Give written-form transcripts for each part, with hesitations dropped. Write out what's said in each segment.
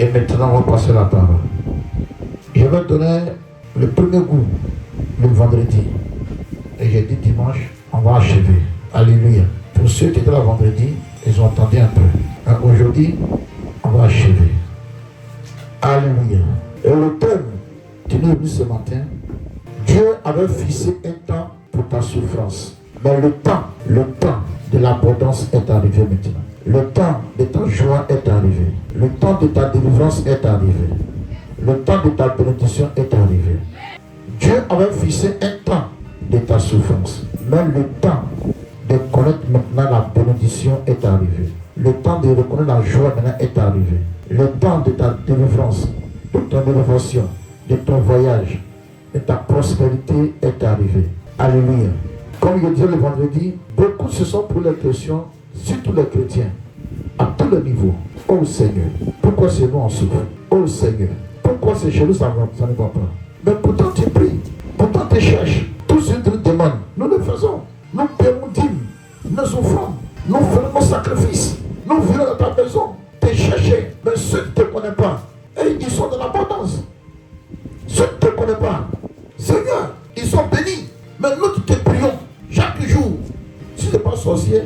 Et maintenant, on va passer la parole. Je vais donner le premier goût le vendredi. Et j'ai dit dimanche, on va achever. Alléluia. Pour ceux qui étaient là vendredi, ils ont entendu un peu. Aujourd'hui, on va achever. Alléluia. Et le thème qui nous est venu ce matin, Dieu avait fixé un temps pour ta souffrance. Mais le temps de l'abondance est arrivé maintenant. Le temps de ta joie est arrivé. Le temps de ta délivrance est arrivé. Le temps de ta bénédiction est arrivé. Dieu avait fixé un temps de ta souffrance. Mais le temps de connaître maintenant la bénédiction est arrivé. Le temps de reconnaître la joie maintenant est arrivé. Le temps de ta délivrance, de ton élévation, de ton voyage, de ta prospérité est arrivé. Alléluia. Comme je disais le vendredi, beaucoup se sont pour les chrétiens, surtout les chrétiens, à tous les niveaux. Oh Seigneur, pourquoi c'est nous en souffre? Oh Seigneur, pourquoi c'est chez nous ça ne va pas? Mais pourtant tu pries, pourtant tu cherches. Tout ce que tu demandes, nous le faisons. Nous payons dîmes, nous offrons, nous faisons nos sacrifices, nous vivons dans ta maison. Tu cherches, mais ceux qui ne te connaissent pas, et ils sont dans l'abondance. Ceux qui ne te connaissent pas, Seigneur, ils sont bénis. Mais nous qui te prions chaque jour, si ce n'est pas sorcier,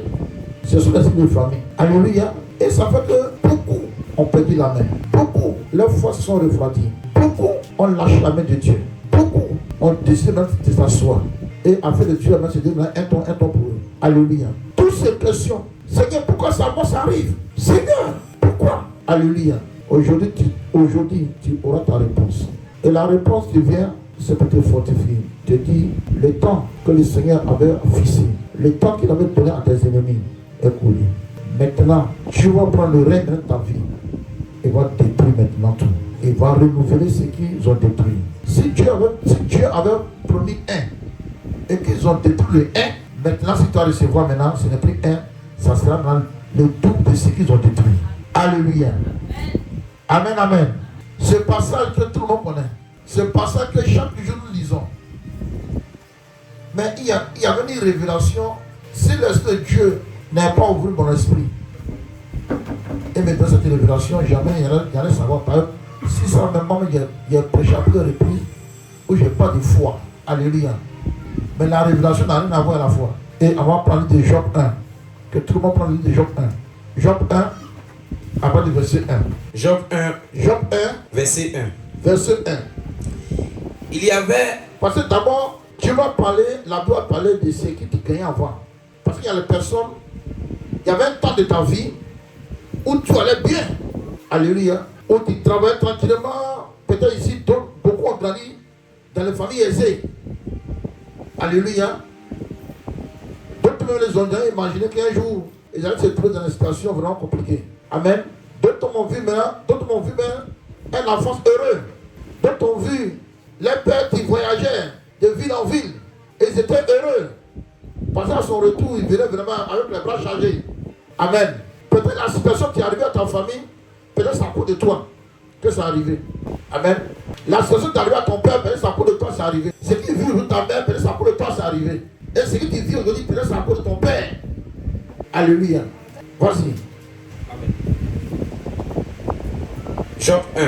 ce sont les signes de famille. Alléluia. Et ça fait que beaucoup ont perdu la main. Beaucoup, leurs foi se sont refroidies. Beaucoup ont lâché la main de Dieu. Beaucoup ont décidé même de s'asseoir. Et afin de Dieu, se dire un ton pour eux. Alléluia. Toutes ces questions, Seigneur, pourquoi ça arrive? Seigneur, pourquoi? Alléluia. Aujourd'hui, tu auras ta réponse. Et la réponse qui vient, c'est pour te fortifier. Te dire le temps que le Seigneur avait fixé, le temps qu'il avait donné à tes ennemis est coulé. Maintenant, tu vas prendre le règne de ta vie et va détruire maintenant tout. Il va renouveler ce qu'ils ont détruit. Si Dieu avait promis un et qu'ils ont détruit le un, maintenant si tu vas recevoir maintenant, ce n'est plus un, ça sera dans le double de ce qu'ils ont détruit. Alléluia. Amen, amen. Ce passage que tout le monde connaît. Ce passage que chaque jour nous lisons. Mais il y avait une révélation. Si l'Esprit de Dieu n'a pas ouvert mon esprit, et maintenant cette révélation, jamais il y allait savoir par eux. Si ça même moment, il y a prêché à plusieurs reprises où je n'ai pas de foi. Alléluia. Mais la révélation n'a rien à voir à la foi. Et on va parler de Job 1. Que tout le monde parle de Job 1. Job 1, à partir du verset 1. Job 1, verset 1. Verset 1. Il y avait... Parce que d'abord, tu vas parler, la Bible va parler de ce qui te gagnait avant. Parce qu'il y a les personnes, il y avait un temps de ta vie où tu allais bien. Alléluia. Où tu travaillais tranquillement. Peut-être ici, beaucoup ont grandi dans les familles aisées. Alléluia. D'autres même les ont déjà imaginé qu'un jour, ils allaient se trouver dans une situation vraiment compliquée. Amen. D'autres m'ont vu un enfance heureux. D'autres ont vu les pères qui voyageaient de ville en ville. Et ils étaient heureux. Parce qu'à son retour, ils venaient vraiment avec les bras chargés. Amen. Peut-être la situation qui est arrivée à ta famille, peut-être c'est à cause de toi que ça arrivé. Amen. La situation qui est arrivée à ton père, peut-être c'est à cause de toi c'est arrivé. Ce qui vit aujourd'hui ta mère, peut-être c'est à cause de toi c'est arrivé. Et ce qui vit aujourd'hui, peut-être c'est à cause de ton père. Alléluia. Voici. Amen. Job 1.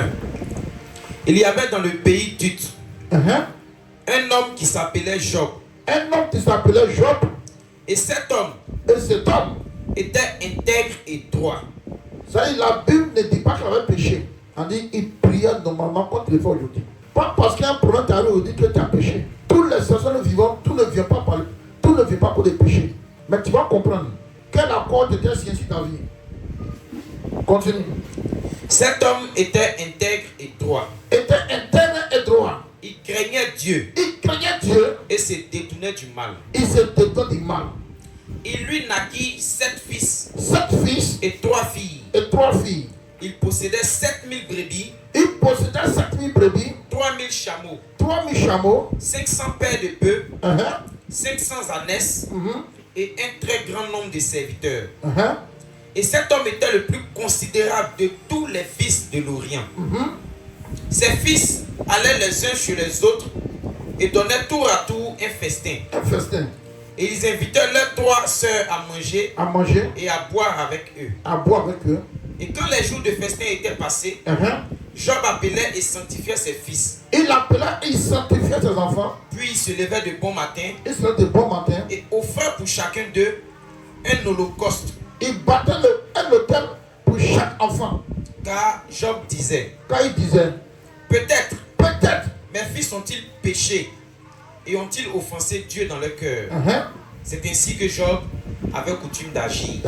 Il y avait dans le pays d'Ut un homme qui s'appelait Job. Un homme qui s'appelait Job. Et cet homme était intègre et droit. Ça y est, la Bible ne dit pas qu'il avait péché. On dit qu'il priait normalement comme il le fait aujourd'hui. Pas parce qu'il y a un problème t'arrive aujourd'hui que tu as péché. Toutes les personnes vivantes, tout ne vient pas par tout ne vient pas pour les péchés. Mais tu vas comprendre quel accord était signé sur ta vie. Continue. Cet homme était intègre et droit. Était intègre et droit. Il craignait Dieu. Il craignait Dieu. Et se détournait du mal. Il se détournait du mal. Il lui naquit 7 fils. 7 fils. Et 3 filles. Et 3 filles. Il possédait 7000 brebis. Il possédait 7000 brebis. 3000 chameaux. 3000 chameaux. 500 paires de bœufs. 500 ânesses. Et un très grand nombre de serviteurs. Et cet homme était le plus considérable de tous les fils de l'Orient. Ses fils allaient les uns chez les autres et donnaient tour à tour un festin. Un festin. Et ils invitaient leurs 3 sœurs à manger et à boire avec eux. À boire avec eux. Et quand les jours de festin étaient passés, Job appelait et sanctifiait ses fils. Il appelait et il sanctifiait ses enfants. Puis il se levait de bon matin. Il se levait de bon matin. Et offrait pour chacun d'eux un holocauste. Il battait un autel pour chaque enfant. Car Job disait, Quand il disait, peut-être mes fils ont-ils péché et ont-ils offensé Dieu dans leur cœur. C'est ainsi que Job avait coutume d'agir.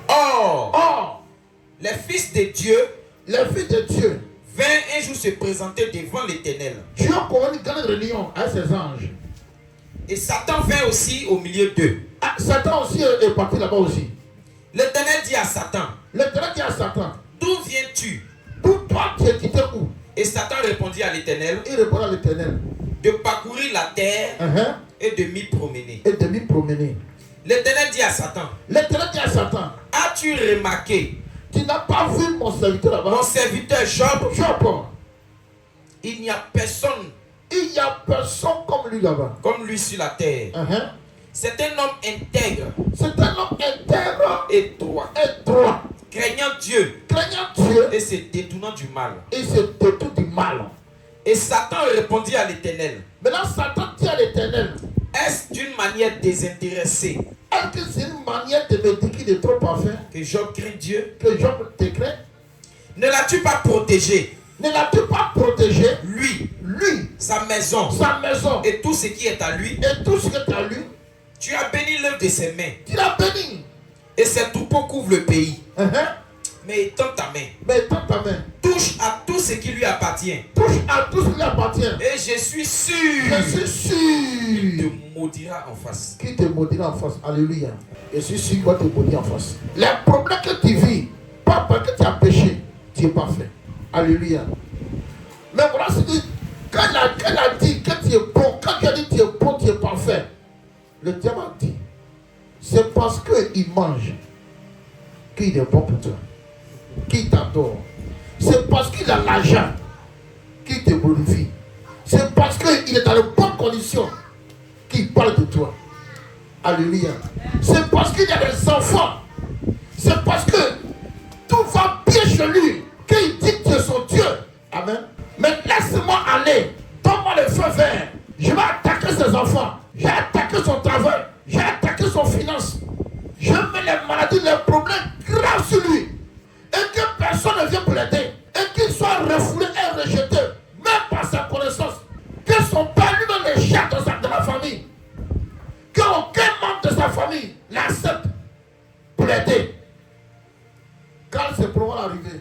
Or, les fils de Dieu vinrent un jour se présenter devant l'Éternel. Dieu a convenu une grande réunion avec ses anges. Et Satan vint aussi au milieu d'eux. Satan aussi est parti là-bas aussi. L'Éternel dit à Satan, d'où viens-tu? D'où toi tu es quitté où? Et Satan répondit à l'Éternel, de parcourir la terre et de m'y promener. L'Éternel dit à Satan, as-tu remarqué, tu n'as pas vu mon serviteur là-bas? mon serviteur Job? Job. Il n'y a personne comme lui là-bas. Comme lui sur la terre. C'est un homme intègre. Et droit. Craignant Dieu. Et se détournant du mal. Et Satan répondit à l'Éternel. Maintenant Satan dit à l'Éternel, est-ce d'une manière désintéressée est-ce que c'est une manière de me dire qu'il est trop parfait? Que Job craint Dieu? Que Job te craint? Ne l'as-tu pas protégé? Lui, sa maison, et tout ce qui est à lui. Tu as béni l'œuvre de ses mains. Et ses troupeaux couvrent le pays. Mais étends ta main. Touche à tout ce qui lui appartient. Et je suis sûr. Qu'il te maudira en face. Alléluia. Je suis sûr qu'il va te maudire en face. Les problèmes que tu vis, pas parce que tu as péché, tu es parfait. Alléluia. Mais voilà, c'est dit, quand elle a dit que tu es bon, quand tu as dit que tu es bon, tu es parfait, le diable a dit, c'est parce qu'il mange qu'il est bon pour toi, qu'il t'adore. C'est parce qu'il a l'argent qu'il te glorifie. C'est parce qu'il est dans de bonnes conditions qu'il parle de toi. Alléluia. C'est parce qu'il y a des enfants. C'est parce que tout va bien chez lui qu'il dit que tu es son Dieu. Amen. Mais laisse-moi aller. Donne-moi le feu vert. Je vais attaquer ses enfants. Je vais attaquer son travail. Je vais attaquer son finance. Je mets les maladies, les problèmes graves sur lui. Et que personne ne vienne pour l'aider. Et qu'il soit refoulé et rejeté. Même par sa connaissance. Que son père lui-même le jette dans la famille. Qu'aucun membre de sa famille l'accepte pour l'aider. Quand ce problème va arriver,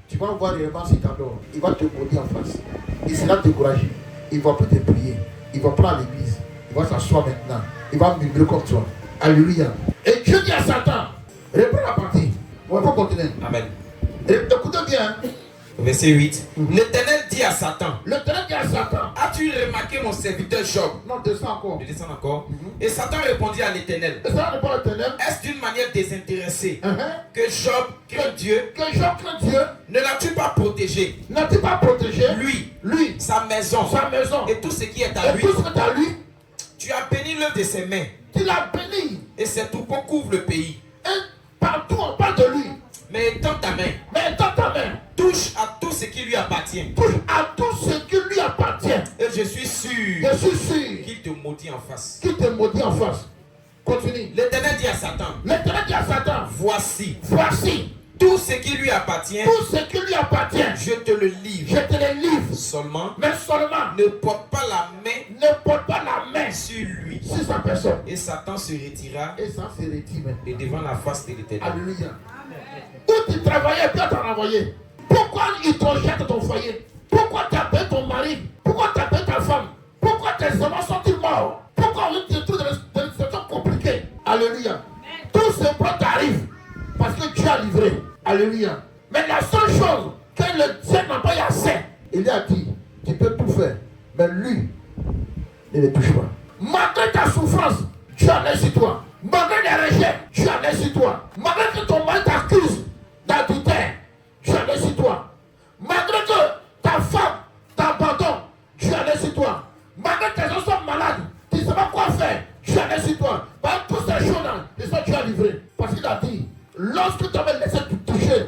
tu vas voir réellement si t'adore. Il va te maudire en face. Il sera découragé. Il ne va plus te prier. Il va prendre l'église. Il va s'asseoir maintenant. Il va murmurer comme toi. Alléluia. Et Dieu dit à Satan, reprends la partie. On va pas continuer. Amen. Écoutez bien. Verset 8. L'Éternel dit à Satan, as-tu remarqué mon serviteur Job? Non, descends encore. Je descends encore. Et Satan répondit à l'Éternel, est-ce d'une manière désintéressée que Job craint Dieu? Ne l'as-tu pas protégé? Lui, sa maison, et tout ce qui est à lui. Tu as béni l'œuvre de ses mains. Et ses troupeaux couvrent le pays. Et partout on parle de lui. Mais étends ta main. Touche à tout ce qui lui appartient. Et je suis sûr qu'il te maudit en face. Continue. L'Éternel dit à Satan, voici tout ce qui lui appartient. Je te le livre. Seulement, ne porte pas la main sur lui. Sur sa personne. Et Satan se retira. Et devant la face de l'Éternel. Alléluia. Où tu travaillais, Dieu t'a envoyé. Pourquoi ils te jettent ton foyer? Pourquoi tu as payé ton mari? Pourquoi tu as payé ta femme? Pourquoi tes enfants sont-ils morts? Pourquoi on te trouve dans une situation compliquée? Alléluia. Tout ce problème t'arrive parce que Dieu a livré. Alléluia. Mais la seule chose que le Dieu n'a pas assez, il a dit, tu peux tout faire, mais lui ne le touche pas. Malgré ta souffrance, Dieu a laissé toi. Malgré les rejets, Dieu a laissé toi. Malgré que ton mari t'accuse d'adultère, Dieu a laissé toi. Malgré que ta femme t'abandonne, Dieu a laissé toi. Malgré que tes enfants sont malades, tu ne sais pas quoi faire, Dieu a laissé toi. Par toutes ces choses-là, Dieu a livré. Parce qu'il a dit, lorsque tu avais laissé te toucher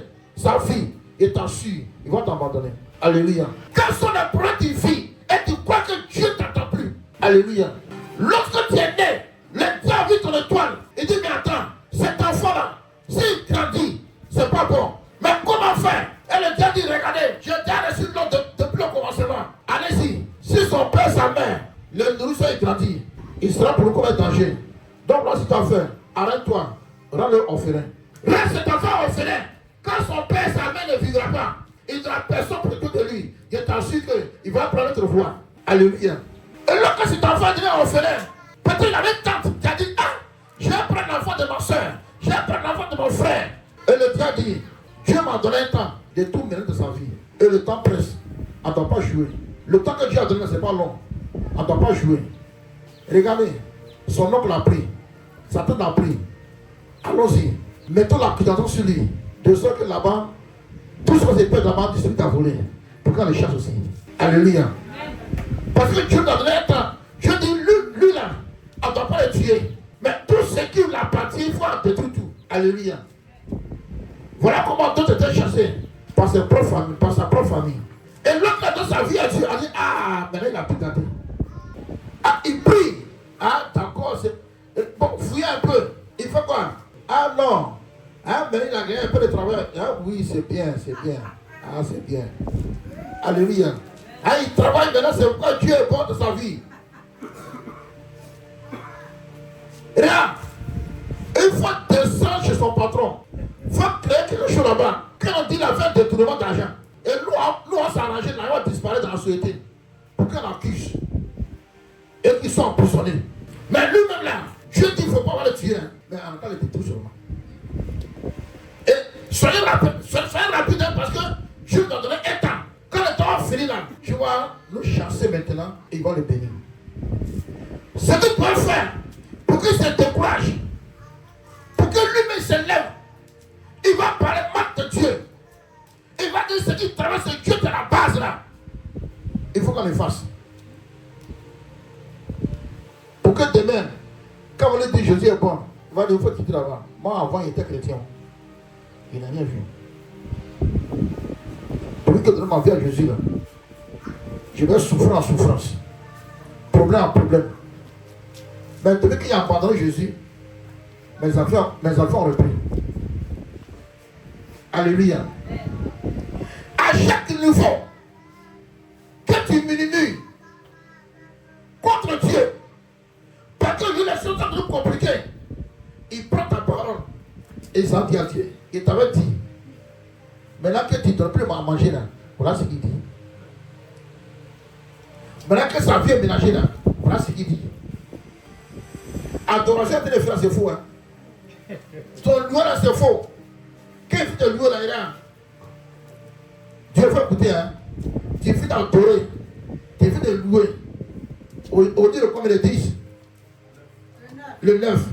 va t'abandonner. Alléluia. Quels sont les problèmes de vie et tu crois que Dieu ne t'attend plus? Alléluia. Lorsque tu es né, le diable a vu ton étoile. Il dit, mais attends, cet enfant-là, s'il grandit, c'est pas bon. Mais comment faire? Et le diable dit, regardez, j'ai déjà reçu l'ordre depuis le commencement. Allez-y. Si son père et sa mère, le nourrisson il grandit, il sera pour nous comme un danger. Donc là, si tu as fait, arrête-toi, rends-le orphelin. Reste cet enfant orphelin. Quand son père et sa mère ne vivra pas, il n'aura personne pour de lui. Je t'assure qu'il va prendre notre voie. Alléluia. Et lorsque cet enfant devient orphelin, peut-être il avait une tante qui a dit, ah, je vais prendre l'enfant de ma soeur, je vais prendre l'enfant de mon frère. Et le diable dit, Dieu m'a donné un temps de tout mener de sa vie. Et le temps presse. On ne doit pas jouer. Le temps que Dieu a donné, ce n'est pas long. On ne doit pas jouer. Regardez, son oncle a pris, sa tante a pris. Allons-y, mettons l'accusation sur lui. De sorte que là-bas, tout ce que c'est peur là-bas, celui qui a volé. Pour qu'on les chasse aussi. Alléluia. Parce que Dieu nous a donné un temps. Dieu dit, lui là, on ne doit pas le tuer. Mais tout ce qui lui appartient, il faut détruire tout. Alléluia. Voilà comment d'autres étaient chassés par sa propre famille. Et l'autre dans sa vie a dit, ah, maintenant il a pu tenter. Ah, il prie. Ah, d'accord, c'est... Bon, fouillez un peu. Il fait quoi? Ah non. Ah, mais il a gagné un peu de travail. Ah oui, c'est bien, c'est bien. Ah, c'est bien. Alléluia. Ah, il travaille maintenant, c'est pourquoi Dieu est bon de sa vie. Regarde. Il faut descendre chez son patron. Il faut créer quelque chose là-bas. Quand on dit la fin de détournement d'argent, et nous on s'est arrangé, là, on va disparaître dans la société. Pour qu'on accuse. Et qu'ils sont emprisonnés. Mais lui-même là, Dieu dit qu'il ne faut pas le tuer. Hein. Mais en cas, il détruit seulement. Et soyez rapide parce que Dieu nous a donné un temps. Quand le temps va finir là, tu vas le chasser maintenant et il va le bénir. Ce que tu dois faire pour qu'il se décourage, pour que lui-même se lève, il va parler mal de Dieu. Il va dire ce qui traverse Dieu de la base là. Il faut qu'on le fasse. Pour que demain, quand on lui dit Jésus est bon, il va dire il faut quitter là-bas. Moi avant il était chrétien. Il n'a rien vu. Pour lui que donner ma vie à Jésus là, je vais souffrir en souffrance. Problème en problème. Mais depuis qu'il a abandonné Jésus, mes enfants ont repris. Alléluia. À chaque niveau que tu minimis contre Dieu, parce que lui, les choses sont trop compliquées, il prend ta parole et ça dit à Dieu. Il t'avait dit, maintenant que tu ne donnes plus à manger là, voilà ce qu'il dit. Maintenant que sa vie est ménagée là, voilà ce qu'il dit. Adoration de les frères, c'est faux. Hein? Ton louer là, c'est faux. Qu'est-ce que tu louer là? Dieu faut écouter. Hein? Tu fais d'adorer. Tu fais de louer. Au dire comme le 10, le 9.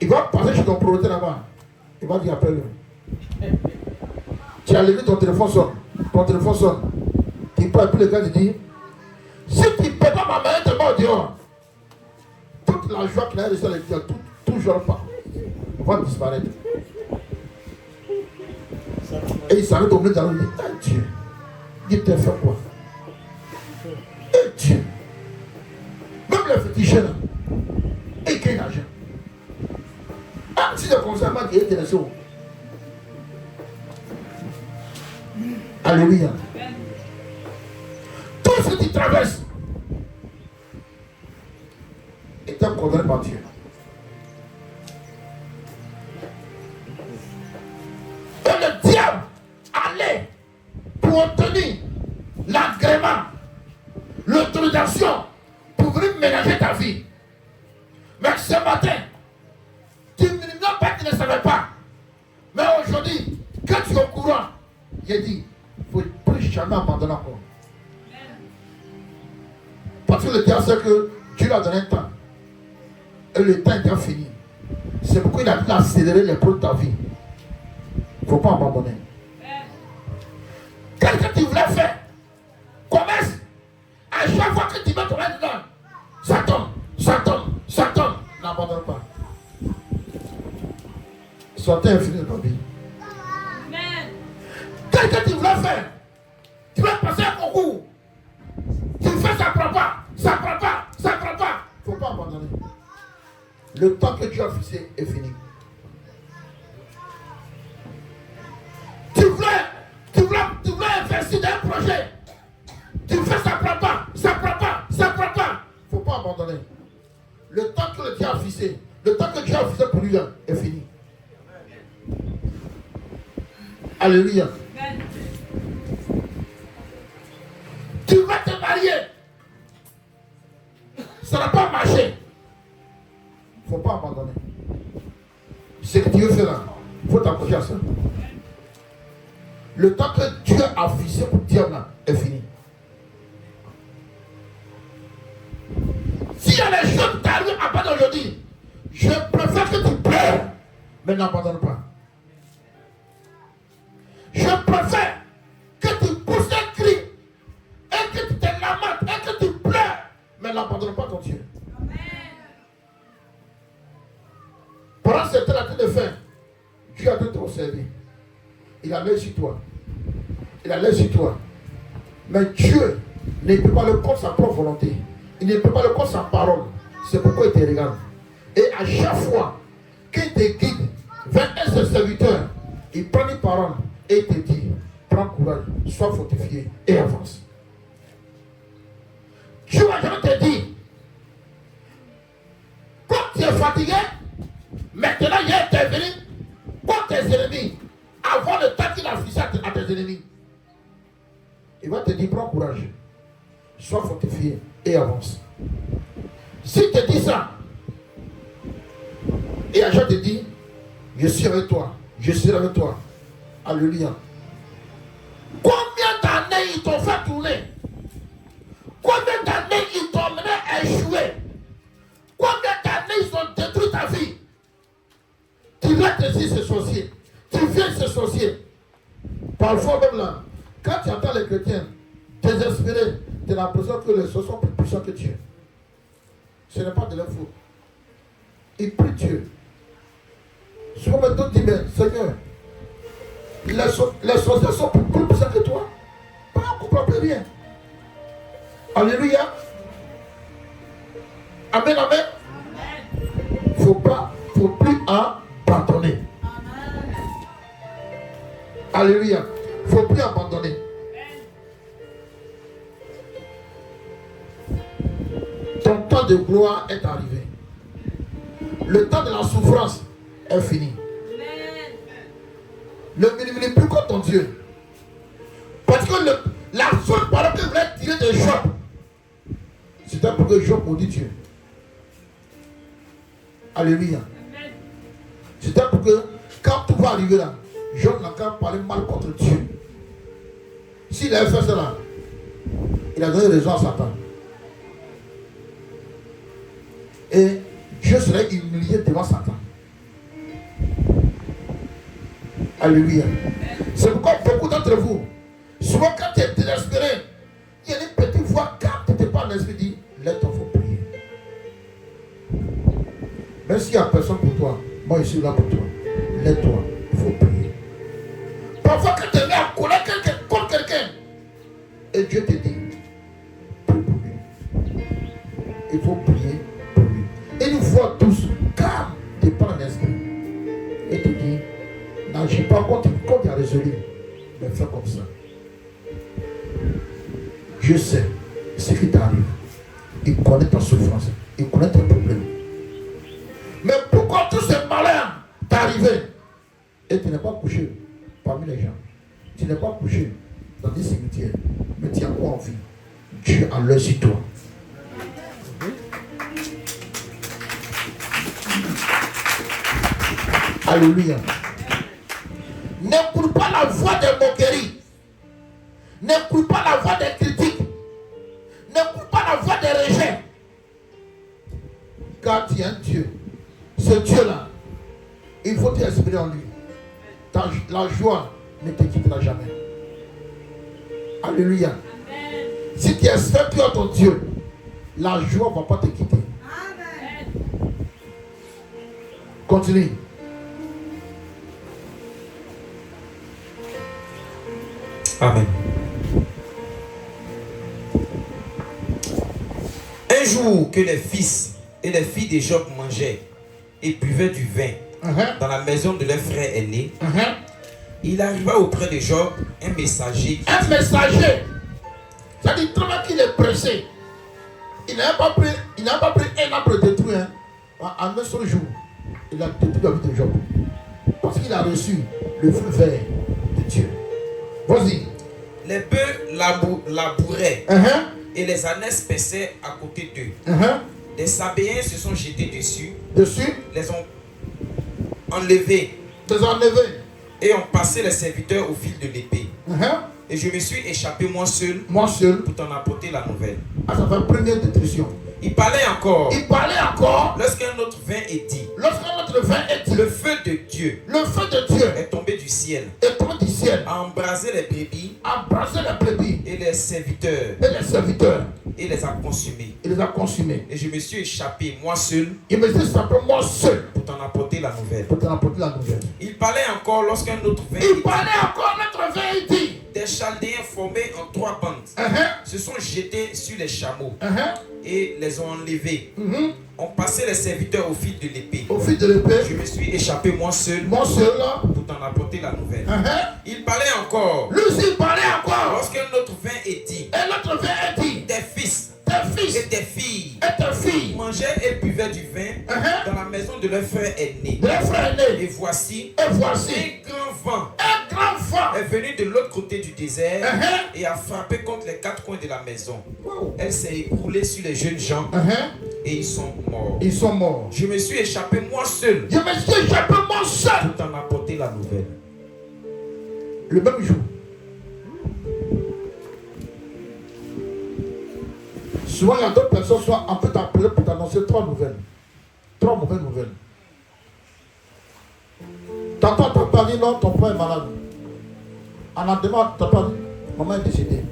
Il va passer chez ton propriétaire là-bas. Il va dire appelle-le. Tu as levé ton téléphone sonne. Ton téléphone sonne. Tu parles plus le gars, il dit si tu ne peux pas ma main, tu es mort dehors. Toute la joie qu'il a reçue à l'extérieur, tout genre pas, va disparaître. Et il s'arrête au milieu de la rue, il dit ah Dieu, il t'a fait quoi? Et Dieu, même les féticheurs là, et quel argent? Ah, si le conseil m'a dit, il était là-dessus. Alléluia. Tout ce qui traverse est condamné par Dieu. Et le diable allait pour obtenir l'agrément, l'autorisation pour venir ménager ta vie. Mais ce matin, tu ne pas que tu ne savais pas. Mais aujourd'hui, quand tu es au courant, j'ai dit, il ne faut plus jamais abandonner encore. Parce que le diable sait que Dieu lui a donné un temps. Et le temps est déjà fini. C'est pourquoi il a pu accélérer les produits de ta vie. Il ne faut pas abandonner. Qu'est-ce que tu voulais faire? Commence. À chaque fois que tu mets ton main dedans, ça tombe, ça tombe, ça tombe. N'abandonne pas. Sois infini de ta vie. Qu'est-ce que tu voulais faire? Le temps que Dieu a fixé est fini. Tu voulais investir dans un projet. Tu fais ça prend pas. Il ne faut pas abandonner. Le temps que Dieu a fixé, pour lui là, est fini. Alléluia. Tu vas te marier. Ça n'a pas marché. Il ne faut pas abandonner. Ce que tu veux faire là, il faut t'accrocher à ça. Le temps que Dieu a fixé pour Dieu là est fini. S'il y a des choses qui t'arrivent à abandonner aujourd'hui, je préfère que tu pleures, mais n'abandonne pas. Je préfère que tu pousses un cri et que tu te lamentes et que tu pleures, mais n'abandonne pas ton Dieu. Pendant ce temps là de faire, Dieu a tout te servir. Il a l'œil sur toi. Mais Dieu ne peut pas le contre sa propre volonté. Il ne peut pas le contre sa parole. C'est pourquoi il te regarde. Et à chaque fois qu'il te guide vers un seul serviteur, il prend une parole et il te dit, prends courage, sois fortifié et avance. Dieu va jamais te dire, quand tu es fatigué, maintenant il est intervenu contre tes ennemis, avant le temps qu'il a fixé à tes ennemis. Il va te dire, prends courage, sois fortifié et avance. S'il te dit ça, et un jour te dit, je suis avec toi, je serai avec toi. Alléluia. Combien d'années ils t'ont fait tourner? Combien d'années ils t'ont mené à échouer? Combien d'années ils ont détruit ta vie? Tu restes ici ce sorcier. Tu viens ce sorcier. Parfois même là, quand tu entends les chrétiens désespérés, tu as l'impression que les sorciers sont plus puissants que Dieu. Ce n'est pas de leur faute. Ils prient Dieu. Souvent maintenant tu dis, mais Seigneur, les sorciers sont plus puissants que toi. Pas un couple rien. Alléluia. Amen, amen. Il ne faut plus abandonner. Alléluia. Il ne faut plus abandonner. Ton temps de gloire est arrivé. Le temps de la souffrance est fini. Ne murmure plus contre ton Dieu. Parce que la seule parole que voulait tirer de Job, c'était pour que Job maudit Dieu. Alléluia. C'était pour que quand tout va arriver là, Job n'a qu'à parler mal contre Dieu. S'il avait fait cela, il a donné raison à Satan. Et Dieu serait humilié devant Satan. Alléluia. C'est pourquoi beaucoup d'entre vous, souvent quand tu es désespéré, il y a une petite voix, quand tu n'es pas en esprit, dit, lève-toi, il faut prier. Même s'il n'y a personne pour toi, moi je suis là pour toi. Lève-toi, il faut prier. Parfois quand tu es en colère contre quelqu'un, et Dieu te dit, prie pour lui. Il faut prier pour lui. Et une voix douce, calme, tu pas en esprit. Et tu dis, n'agis pas contre il a résolu, mais fais comme ça. Je sais ce qui t'arrive. Il connaît ta souffrance, il connaît tes problèmes. Mais pourquoi tout ce malheur t'est arrivé et tu n'es pas couché parmi les gens? Tu n'es pas couché dans des cimetières, mais tu as quoi en vie? Dieu a l'œil sur toi. Alléluia. N'écoute pas la voix des moqueries. N'écoute pas la voix des critiques. N'écoute pas la voix des rejets. Car tu es un Dieu. Ce Dieu-là, il faut t'espérer en lui. La joie ne te quittera jamais. Alléluia. Amen. Si tu espères plus en ton Dieu, la joie ne va pas te quitter. Amen. Continue. Amen. Un jour que les fils et les filles de Job mangeaient, et buvaient du vin dans la maison de leur frère aîné, il arriva auprès de Job un messager. Un messager. Ça dit très bien qu'il est pressé. Il n'a pas pris un an pour le détruire. En un seul jour, il a détruit la vie de Job. Parce qu'il a reçu le feu vert de Dieu. Vas-y. Les bœufs labouraient et les ânesses paissaient à côté d'eux. Les Sabéens se sont jetés dessus. Les ont enlevés. Et ont passé les serviteurs au fil de l'épée. Et je me suis échappé moi seul pour t'en apporter la nouvelle. Ah, ça fait première détruction. Il parlait encore. Lorsqu'un autre vint et dit. Le feu de Dieu. Est tombé du ciel. A embrasé les brebis. Et les serviteurs. Et les a consumés. Et je me suis échappé moi seul. Pour t'en apporter la nouvelle. Il parlait encore lorsqu'un autre vint et dit. Des Chaldéens formés en 3 bandes se sont jetés sur les chameaux et les ont enlevés. Ont passé les serviteurs au fil de l'épée. Je me suis échappé moi seul pour t'en apporter la nouvelle. Il parlait encore. Lorsqu'un autre vint et dit. Tes fils et tes filles mangeaient et buvaient du vin dans la maison de leur frère aîné. Et voici un grand vent est venu de l'autre côté du désert et a frappé contre les 4 coins de la maison. Elle s'est écroulée sur les jeunes gens et ils sont morts. Je me suis échappé moi seul pour t'en apporter la nouvelle. Le même jour. Souvent, il y a d'autres personnes qui sont un peu appelées pour t'annoncer 3 nouvelles. 3 mauvaises nouvelles. Tantôt, t'as pas dit non, ton père est malade. En lendemain, t'as pas dit, maman est décédée.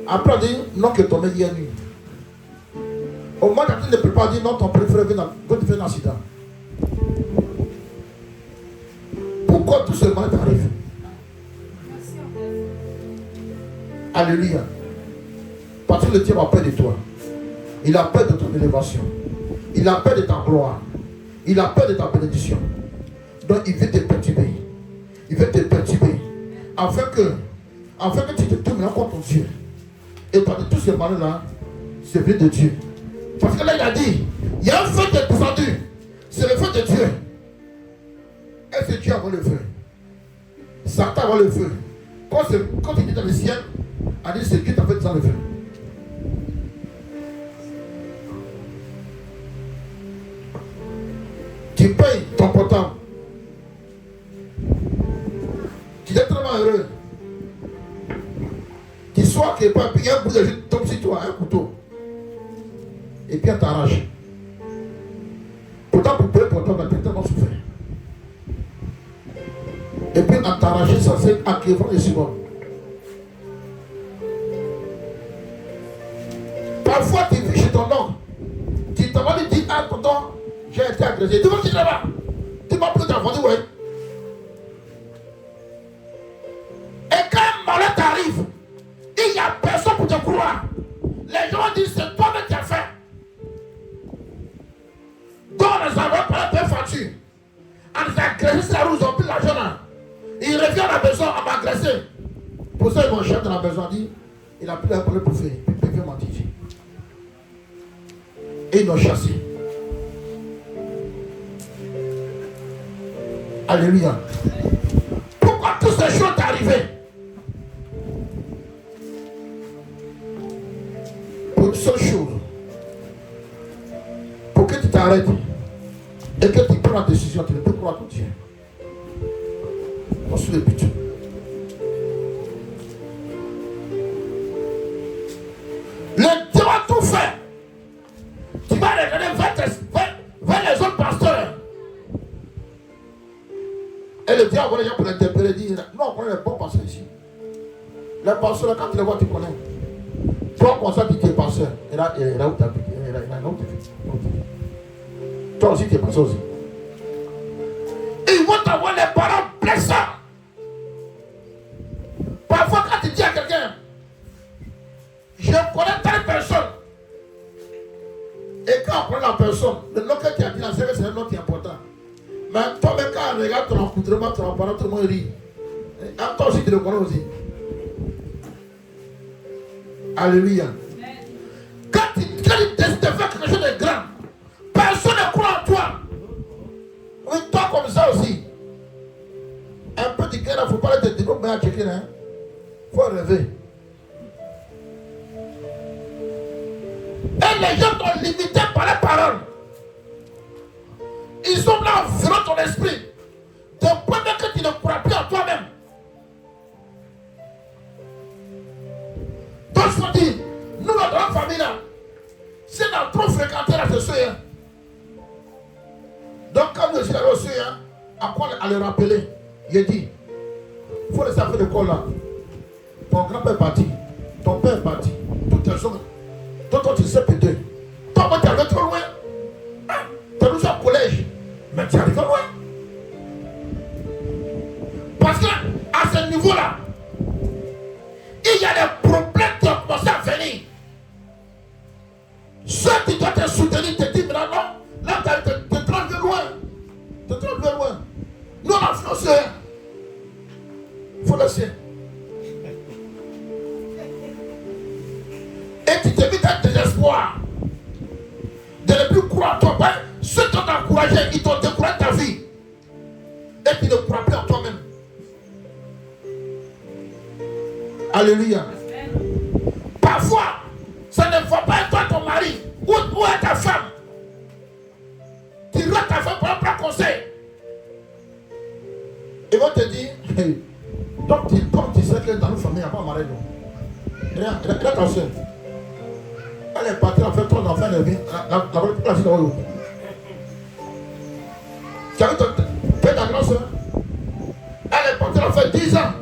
Après, elle dit non, que ton mère hier nuit. Au moins, tu ne peux pas dire non, ton père va te faire un accident. Pourquoi tout ce mal t'arrive? Alléluia. Parce que le Dieu a peur de toi. Il a peur de ton élévation. Il a peur de ta gloire. Il a peur de ta bénédiction. Donc il veut te perturber. Il veut te perturber. Afin que tu te tournes contre ton Dieu. Et par tout ce mal-là, c'est le feu de Dieu. Parce que là il a dit, il y a un feu qui est descendu. C'est le feu de Dieu. Est-ce que Dieu a le feu? Satan a le feu. Quand il était dans le ciel, il a dit c'est Dieu qui a fait dans le feu. Tu payes ton portable. Tu es tellement heureux. Tu sois qu'il y a un bout de jus tombe sur toi, un couteau. Et puis on t'arrache. Pourtant, pour payer le portable, tu as tellement souffert. Et puis on t'arrache, ça c'est en crevant les secondes. Parfois, tu vis chez ton oncle. Tu t'en vas lui dire, ah, tonton, j'ai été agressé. Tu vas dire là-bas. Tu m'as pris ta voiture, ouais. Et quand un malheur t'arrive, il n'y a personne pour te croire. Les gens disent, c'est toi-même qui as fait. Donc, les avons pas la facture. On les a agressés sur la route, ils ont pris l'argent là. Ils reviennent à la maison, on m'a agressé. Pour ça, mon chef de la maison dit, il a pris un problème pour faire. Puis il m'a dit. Et ils l'ont chassé. Alléluia. Pourquoi toutes ces choses sont arrivées? Pour une seule chose. Pour que tu t'arrêtes et que tu prends la décision, tu ne peux croire ton Dieu. Voici le but. Le Dieu a tout fait. Tu vas regarder vers les autres pasteurs. Et le diable voit les gens pour l'interpeller et dit, non, on connaît les bons pasteurs ici. Les pasteurs, quand tu les vois, tu connais. Toi, comme ça, tu es pasteur. Et là, où tu habites. Et là, où tu vis. Toi aussi, tu es pasteur aussi. Et ils vont t'avoir les parents blessés. Parfois, quand tu dis à quelqu'un, je connais telle personne. Et quand on prend la personne, le local qui a dit la série, c'est un autre important. Mais toi-même, quand on regarde ton accoutrement, ton apparent, tout le monde rit. Et toi aussi, tu le connais aussi. Alléluia. Quand tu décides de faire quelque chose de grand, personne ne croit en toi. Oui, toi comme ça aussi. Un petit cœur, il ne faut pas le dire, mais à checker. Il faut rêver. Et les gens sont limités par les paroles. Ils sont là environ ton esprit. De point que tu ne crois plus en toi-même. Donc je vous dis, nous dans notre famille là, c'est dans trop fréquenter la session. Donc quand je suis allé au seuil, à quoi à le rappeler, il dit, il faut laisser faire l'école là. Ton grand-père est parti, ton père est parti, toutes les choses. Toi, tu sais peut-être. Toi, tu es arrivé trop loin. Tu es arrivé au collège. Mais tu es arrivé loin. Parce qu'à ce niveau-là, il y a des problèmes qui ont commencé à venir. Ceux qui doivent te soutenir te disent, mais non, là, tu es trop loin. Tu es trop loin. Nous, on a financé. Il faut laisser. Et tu te mis dans le désespoir de ne plus croire en toi. Ouais, ceux qui t'ont encouragé, ils t'ont découragé ta vie. Et tu ne crois plus en toi-même. Alléluia. Parfois, ça ne va pas être toi ton mari ou est ta femme. Tu rends ta femme pour un plat conseil. Ils vont te dire, hey, donc tu sais que dans nos familles, il n'y a pas de mari. Regarde ta soeur. Elle est partie, elle a fait 3 enfants, elle est bien. La place dans l'eau. Tu as vu ta grande soeur? Elle est partie, elle a fait 10 ans.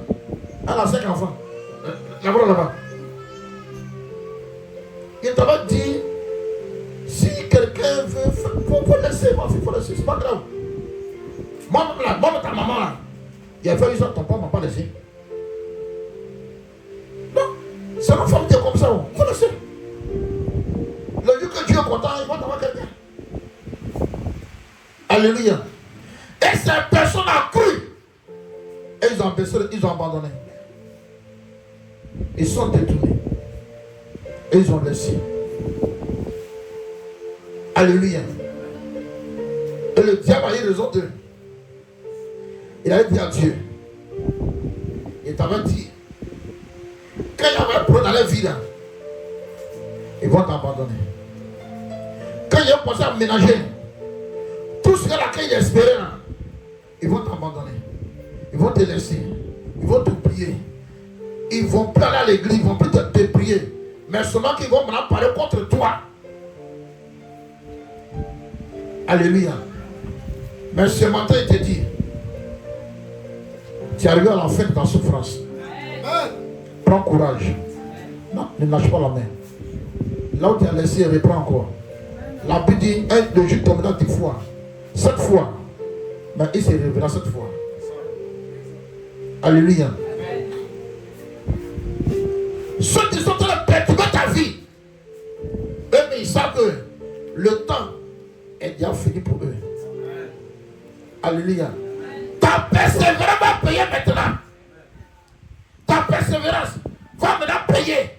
Elle a 5 enfants. Là-bas. Il t'avait dit, si quelqu'un veut, faut laisser, ma fille, faut laisser, c'est pas grave. Moi, ta maman là, il y a fait 8 ans, ton père m'a pas laissé. Non, c'est une famille comme ça, il faut laisser. Le jour que Dieu est content, il va t'avoir quelqu'un. Alléluia. Et ces personnes ont cru. Et ils ont baissé, ils ont abandonné. Ils sont détournés. Et ils ont laissé. Alléluia. Et le diable a eu raison d'eux. Il a dit à Dieu. Il t'avait dit. Quand il y avait un problème dans la vie là, ils vont t'abandonner. Quand ils ont commencé à ménager, tout ce que ils espéraient là, ils vont t'abandonner. Ils vont te laisser. Ils vont t'oublier. Ils ne vont plus aller à l'église, ils ne vont plus te prier. Mais seulement qu'ils vont maintenant parler contre toi. Alléluia. Mais ce matin, il te dit, tu es arrivé à la fin de ta souffrance. Prends courage. Non, ne lâche pas la main. Là où tu as laissé, reprends encore. La Bible dit, le juge tombera 10 fois. 7 fois. Mais il se révélera 7 fois. Alléluia. Ceux qui sont en train de perturber ta vie, eux, mais ils savent que le temps est déjà fini pour eux. Alléluia. Ta persévérance va payer maintenant. Ta persévérance va maintenant payer.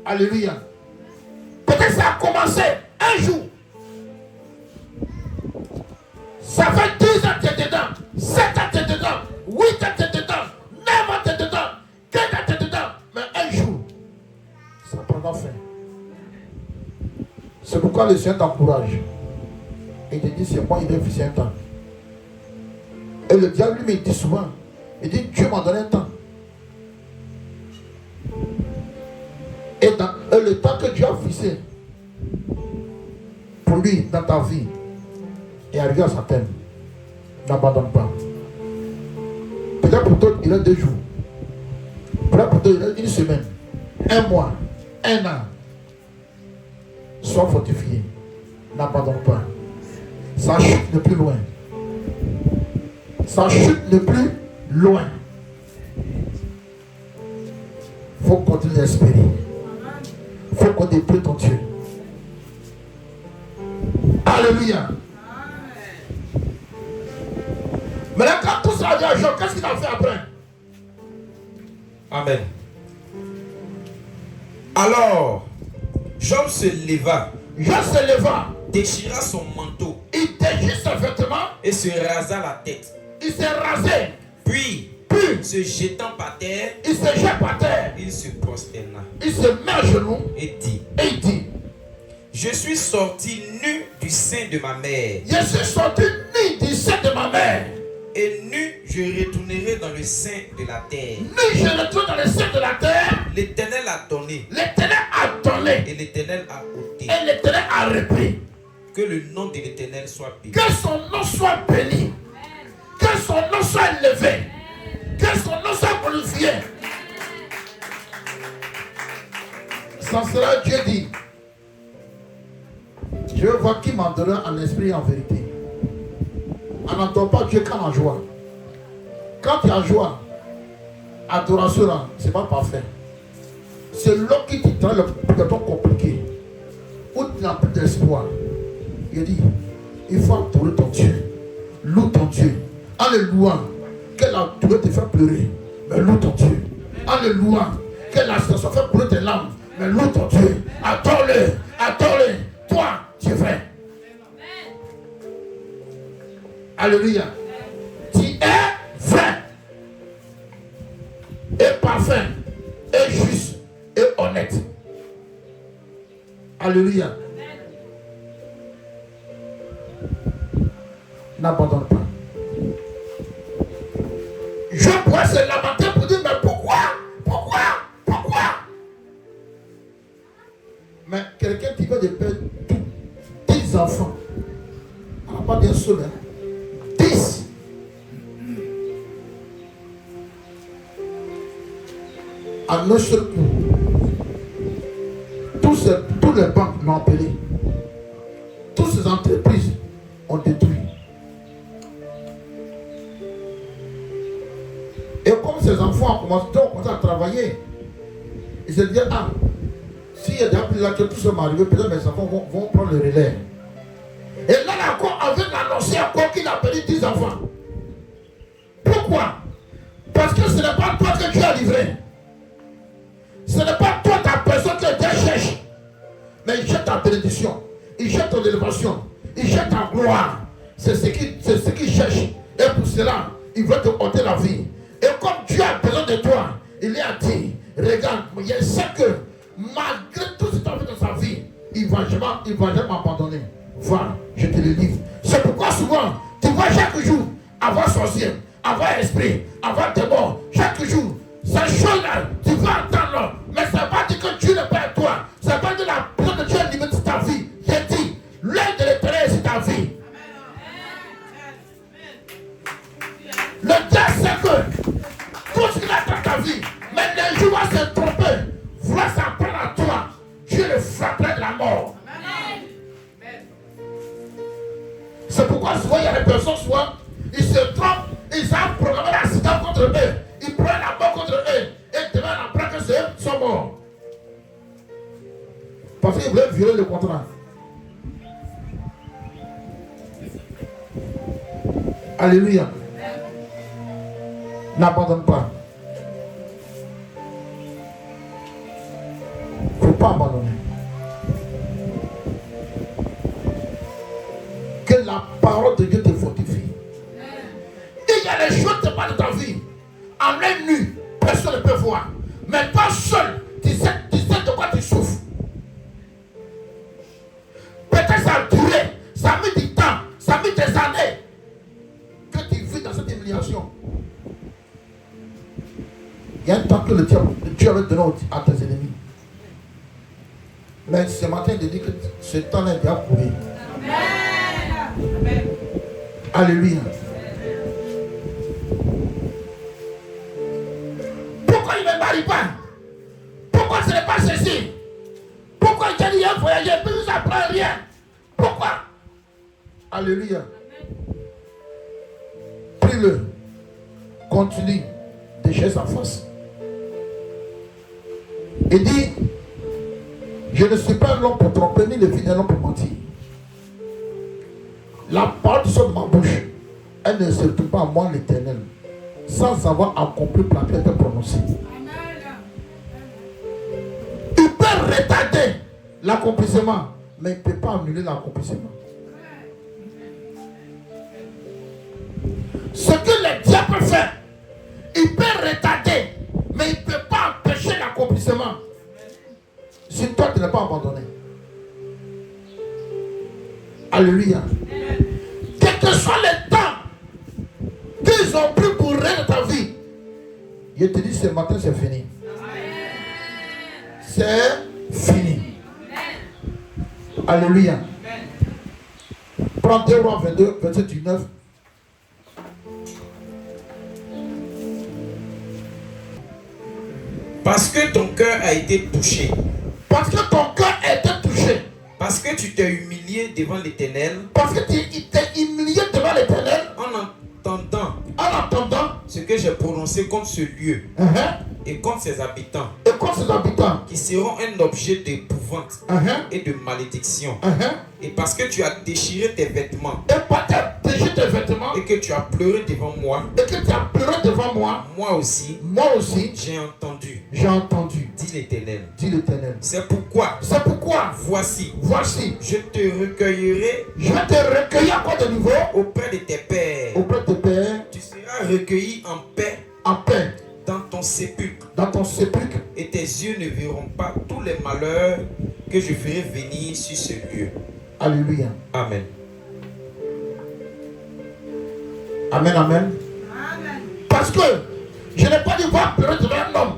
Alléluia. Peut-être ça a commencé un jour. Ça fait 10 ans que tu es dedans, 7 ans que tu es dedans, 8 ans que tu es dedans, 9 ans que tu es dedans, 15 ans que tu es dedans. Mais un jour, ça prendra fin. C'est pourquoi le Seigneur t'encourage. Il te dit, c'est moi, il est fils un temps. Et le diable lui, il dit souvent, il dit, Dieu m'a donné un temps. Et le temps que Dieu a fixé pour lui dans ta vie est arrivé à sa terme. N'abandonne pas. Peut-être pour toi, il a 2 jours. Peut-être pour toi, il a 1 semaine, 1 mois, 1 an. Sois fortifié. N'abandonne pas. Sa chute n'est plus loin. Sa chute n'est plus loin. Il faut continuer d'espérer. Il faut qu'on déplie ton Dieu. Alléluia. Maintenant, quand tout ça a dit à Job, qu'est-ce qu'il a fait après? Amen. Alors, Job se leva. Job se leva. Déchira son manteau. Il déchire ses vêtements. Et se rasa la tête. Il s'est rasé. Puis, se jetant par terre, il se jette par terre. Il se prosterna. Il se met à genoux. Et dit. Je suis sorti nu du sein de ma mère. Je suis sorti nu du sein de ma mère. Et nu, je retournerai dans le sein de la terre. Nu, je retourne dans le sein de la terre. L'Éternel a donné. L'Éternel a donné. Et l'Éternel a ôté. Et l'Éternel a repris. Que le nom de l'Éternel soit béni. Que son nom soit béni. Que son nom soit élevé. Que son nom soit glorifié. Ça sera Dieu dit. Je veux voir qui m'adorera en esprit et en vérité. On n'entend pas Dieu quand en joie. Quand tu as joie, adoration là, c'est pas parfait. C'est l'homme qui te donne le temps compliqué. Où tu n'as plus d'espoir. Il dit, il faut adorer ton Dieu. Loue ton Dieu. Alléluia. Qu'elle a douleur te faire pleurer. Mais loue ton Dieu. Alléluia. Qu'elle a ça fait pleurer tes larmes. Mais loue ton Dieu. Adore-le. Adore-le. Toi, tu es vrai. Alléluia. Tu es vrai. Et parfait. Et juste. Et honnête. Alléluia. N'abandonne pas. Je pourrais se lamenter pour dire, mais pourquoi? Mais quelqu'un qui veut de perdre 10 enfants, on n'a pas bien seul, hein? 10. À un seul coup, tous les banques m'ont appelé. Toutes ces entreprises ont détruit. Et comme ces enfants ont commencé à travailler, ils se disent, ah, s'il y a des appels là que tout ça m'est arrivé, peut-être mes enfants vont prendre le relais. Et là encore, on vient d'annoncer encore qu'il a perdu 10 enfants. Pourquoi? Parce que ce n'est pas toi que Dieu a livré. Ce n'est pas toi ta personne que Dieu cherche. Mais il jette ta bénédiction. Il jette ton élévation. Il jette ta gloire. C'est ce qu'il cherche. Et pour cela, il veut te ôter la vie. Et comme Dieu a besoin de toi, il a dit, regarde, il sait que malgré tout ce que tu as fait dans sa vie, il ne va jamais m'abandonner. Va, je te le livre. C'est pourquoi souvent, tu vois chaque jour, avoir sorcier, avoir esprit, avoir démon, chaque jour, ces choses-là, tu vas entendre, mais ça ne veut pas dire que Dieu n'est pas à toi. Ça ne veut pas dire que la présence de Dieu est limitée sur ta vie. J'ai dit, l'œil de l'Éternel est sur ta vie. Le Dieu sait que tout ce qu'il a dans ta vie, mais les jours va se tromper, vouloir s'en prendre à toi, Dieu le frapperait de la mort. C'est pourquoi souvent il y a des personnes, souvent, ils se trompent, ils ont programmé l'accident contre eux, ils prennent la mort contre eux, et demain on apprend que c'est eux qui sont morts. Parce qu'ils voulaient violer le contrat. Alléluia. N'abandonne pas. Il ne faut pas abandonner. Que la parole de Dieu te fortifie. Il y a des choses qui te parlent de ta vie. En l'œil nu, personne ne peut voir. Mais toi seul, tu sais de quoi tu souffres. Peut-être ça a duré, ça a mis du temps, ça a mis des années que tu vis dans cette humiliation. Il y a un temps que le Dieu avait donné à tes ennemis. Mais ce matin, il dit que ce temps-là est déjà couru. Amen. Alléluia. Pourquoi il ne me marie pas? Pourquoi ce n'est pas ceci? Pourquoi il dit qu'il a voyagé, puis il n'apprend rien? Pourquoi? Alléluia. Prie-le. Continue de chercher sa face. Il dit, je ne suis pas l'homme pour tromper, ni le fils d'un homme pour mentir. la parole sort de ma bouche, elle ne se retourne pas à moi l'Éternel, sans avoir accompli pour laquelle elle était prononcée. Il peut retarder l'accomplissement, mais il ne peut pas annuler l'accomplissement. Ce que le diable fait, il peut retarder, mais il ne peut pas empêcher l'accomplissement. Si toi tu n'es pas abandonné. Alléluia. Quel que soit le temps qu'ils ont pris pour régler ta vie, je te dis ce matin c'est fini. C'est fini. Alléluia. Prends 2 Rois 22, verset 19. Parce que ton cœur a été touché. Parce que ton cœur a été touché. Parce que tu t'es humilié devant l'Éternel. Parce que tu t'es humilié devant l'Éternel. En entendant ce que j'ai prononcé contre ce lieu et contre ses habitants. Qui seront un objet d'épouvante et de malédiction. Et parce que tu as déchiré tes vêtements. Et que tu as pleuré devant moi. Moi aussi. J'ai entendu. Dit l'Éternel. C'est pourquoi. Voici. Je te recueillerai. À de nouveau. Auprès de tes pères. Tu seras recueilli en paix. Dans ton sépulcre. Et tes yeux ne verront pas tous les malheurs que je ferai venir sur ce lieu. Alléluia. Amen. Amen, amen. Parce que je n'ai pas dit va pleurer devant un homme.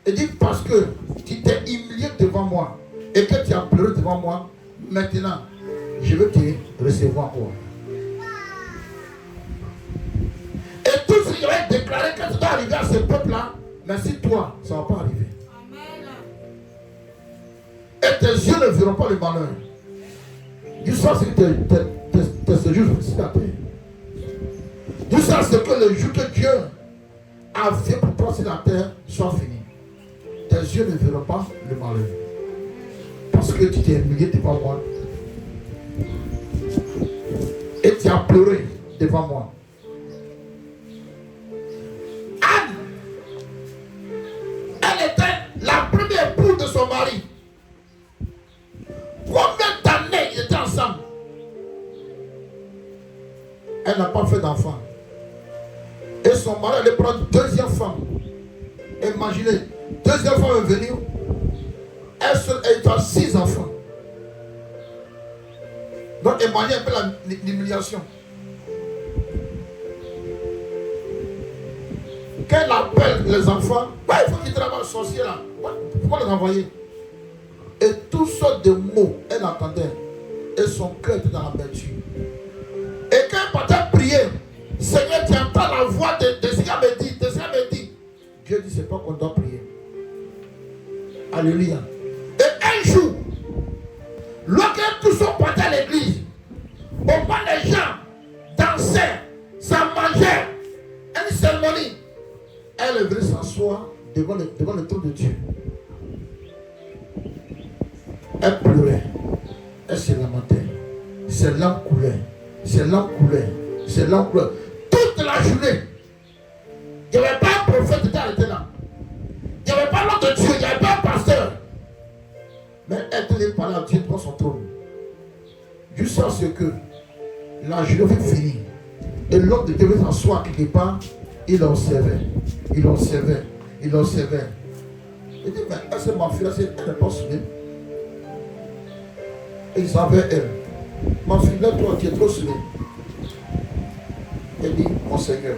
Il dit parce que tu t'es humilié devant moi et que tu as pleuré devant moi, maintenant je veux te recevoir moi. Et tout ce qui va être déclaré que tu dois arriver à ce peuple-là, mais si toi, ça ne va pas arriver. Et tes yeux ne verront pas le malheur. Du soir, c'est que tes séjours ici à terre. Du soir, c'est que le jour que Dieu a fait pour toi sur la terre soit fini. Tes yeux ne verront pas le malheur. Parce que tu t'es humilié devant moi. Et tu as pleuré devant moi. Anne, elle était la première épouse de son mari. Combien d'années ils étaient ensemble? Elle n'a pas fait d'enfant. Et son mari allait prendre deuxième femme. Imaginez, deuxième femme est venue. Elle seule, elle a 6 enfants. Donc imaginez un peu l'humiliation. Quand elle appelle les enfants, bah, il faut qu'ils travaillent sorcier là. Pourquoi les envoyer? Et toutes sortes de mots, elle entendait. Et son cœur était dans l'amertume. Et quand elle partait prier, Seigneur, tu entends la voix de ce qu'elle me dit. Dieu dit, c'est pas qu'on doit prier. Alléluia. Et un jour, lorsque tous sont partis à l'église, au moins les gens dansaient, ça mangeait, une cérémonie. Elle est venue s'asseoir devant le trône de Dieu. Elle pleurait, elle se lamentait, ses larmes coulaient, toute la journée. Il n'y avait pas un prophète qui était arrêté là. Il n'y avait pas l'homme de Dieu, il n'y avait pas un pasteur. Mais elle tenait parler à Dieu devant son trône. Jusqu'à ce que la journée fut finie. Et l'homme de Dieu devait s'asseoir quelque part, il l'observait. Il dit, mais est-ce que ma fille, elle n'est pas saoulée? Et il savait elle. Ma fille, là, toi, tu es trop saoulée. Elle dit, mon Seigneur,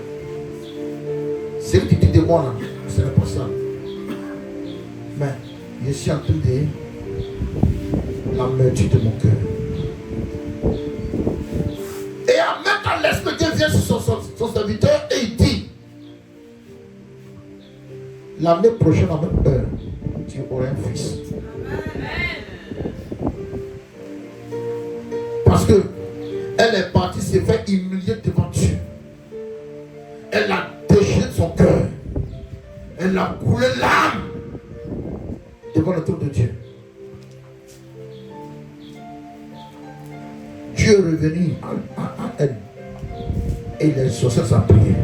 ce que tu dis de moi là, ce n'est pas ça. Mais je suis en train de l'amertume de mon cœur. Et en même temps, l'Esprit de Dieu vient sur son serviteur et il dit, l'année prochaine, à même heure, tu auras un fils. Parce que elle est partie se faire humilier devant Dieu. Elle a déchiré son cœur. Elle a coulé l'âme devant le trône de Dieu. Dieu est revenu à elle. Et il a exaucé sa prière.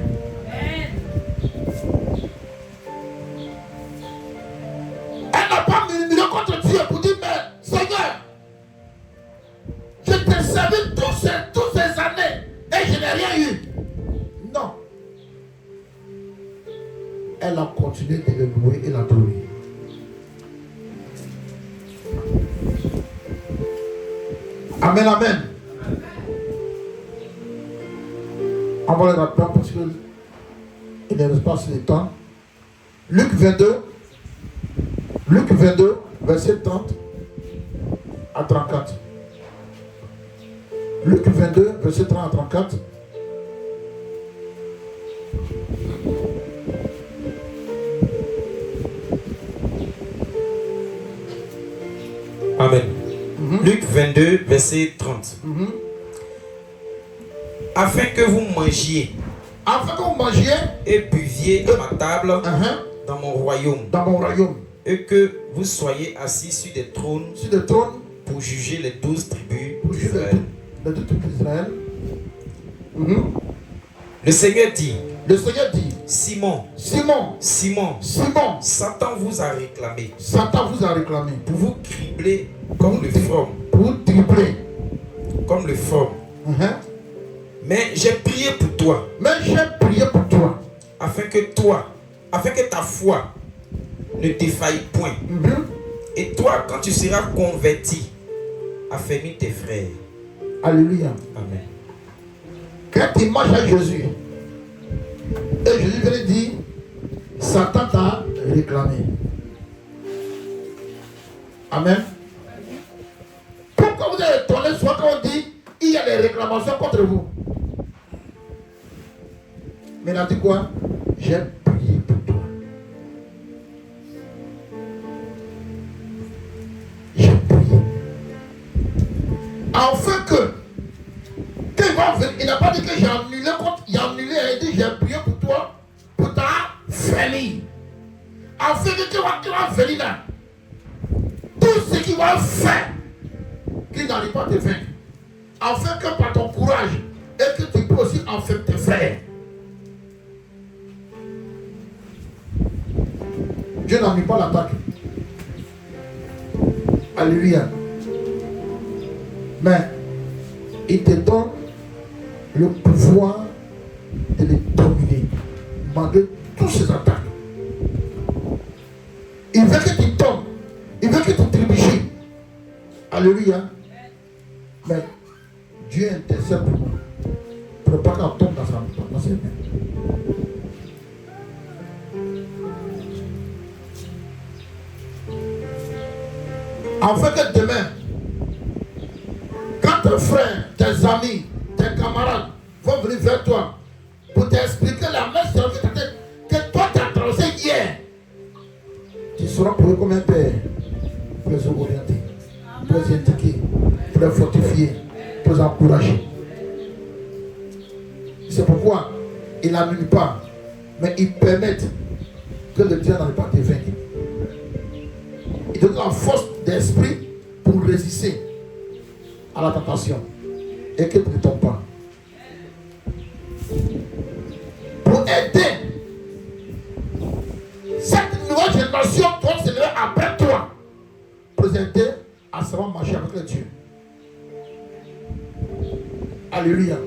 Elle n'a pas murmuré contre Dieu pour dire, mais Seigneur, je t'ai servi toutes ces années et je n'ai rien eu. Non. Elle a continué de le louer et l'adorer. Amen, amen. On va le rappeler parce qu'il ne reste pas assez de temps. Luc 22, verset 30 à 34. Luc 22, verset 30 à 34. Amen. Luc 22, verset 30. Afin que vous mangiez et buviez à ma table dans mon royaume. Et que vous soyez assis sur des trônes pour juger les 12 tribus d'Israël. Le Seigneur dit, Simon, Satan vous a réclamé pour vous cribler comme le froment. Mais j'ai prié pour toi. Afin que ta foi ne défaille point. Et toi, quand tu seras converti, affermis tes frères. Alléluia. Amen. Quand il marche avec Jésus, et Jésus vient dire, Satan t'a réclamé. Amen. Pourquoi vous êtes étonné soit quand on dit, il y a des réclamations contre vous? Mais il a dit quoi? J'ai prié pour toi. J'ai prié. Afin que, il n'a pas dit que j'ai annulé, il a annulé, il a dit j'ai prié pour toi, pour ta famille. Afin que tu vas venir là. Tout ce qu'il va faire, qu'il n'arrive pas à te vaincre. Afin que par ton courage, et que tu peux aussi en faire tes frères. Dieu n'a mis pas l'attaque. Alléluia. Mais il te donne le pouvoir de les dominer malgré toutes ces attaques. Il veut que tu tombes. Il veut que tu trébuches. Alléluia. Mais Dieu intercède pour nous. Pour pas qu'on tombe dans ses mains. Afin que demain, quand tes frères, tes amis, tes camarades vont venir vers toi pour t'expliquer la même chose que toi tu as traversé hier, tu seras pour eux comme un père, pour les orienter, pour les indiquer, pour les fortifier, pour les encourager. C'est pourquoi il n'annule pas, mais il permet que le diable n'arrive pas à te vaincre. Il donne la force d'esprit pour résister à la tentation et que tu ne tombes pas. Pour aider cette nouvelle génération qui va se lever après toi, pour aider à savoir marcher avec le Dieu. Alléluia.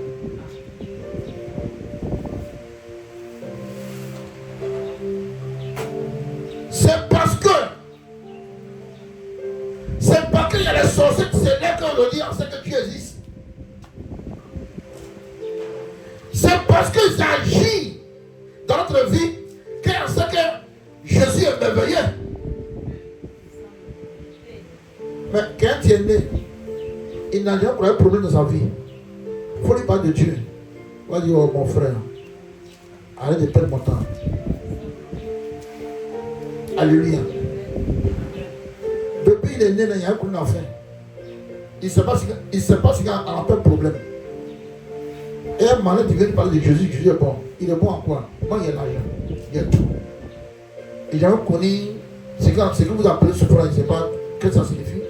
C'est parce qu'il y a les sorciers qui se lèvent quand on le dit en sait que Dieu existe. C'est parce qu'ils agissent dans notre vie qu'on sait que Jésus est merveilleux. Mais quand tu es né, il n'a jamais eu un problème dans sa vie. Il faut lui parler de Dieu. Il va dire, oh mon frère, arrête de perdre mon temps. Alléluia. Depuis il est né, il y a un coup d'affaire. Il ne sait pas ce qu'il a un peu de problème. Et un malin qui vient de parler de Jésus, Jésus est bon. Il est bon en quoi? Moi, il y a l'argent. Il y a tout. Et j'ai connu ce que vous appelez souffrance, je ne sais pas ce que ça signifie.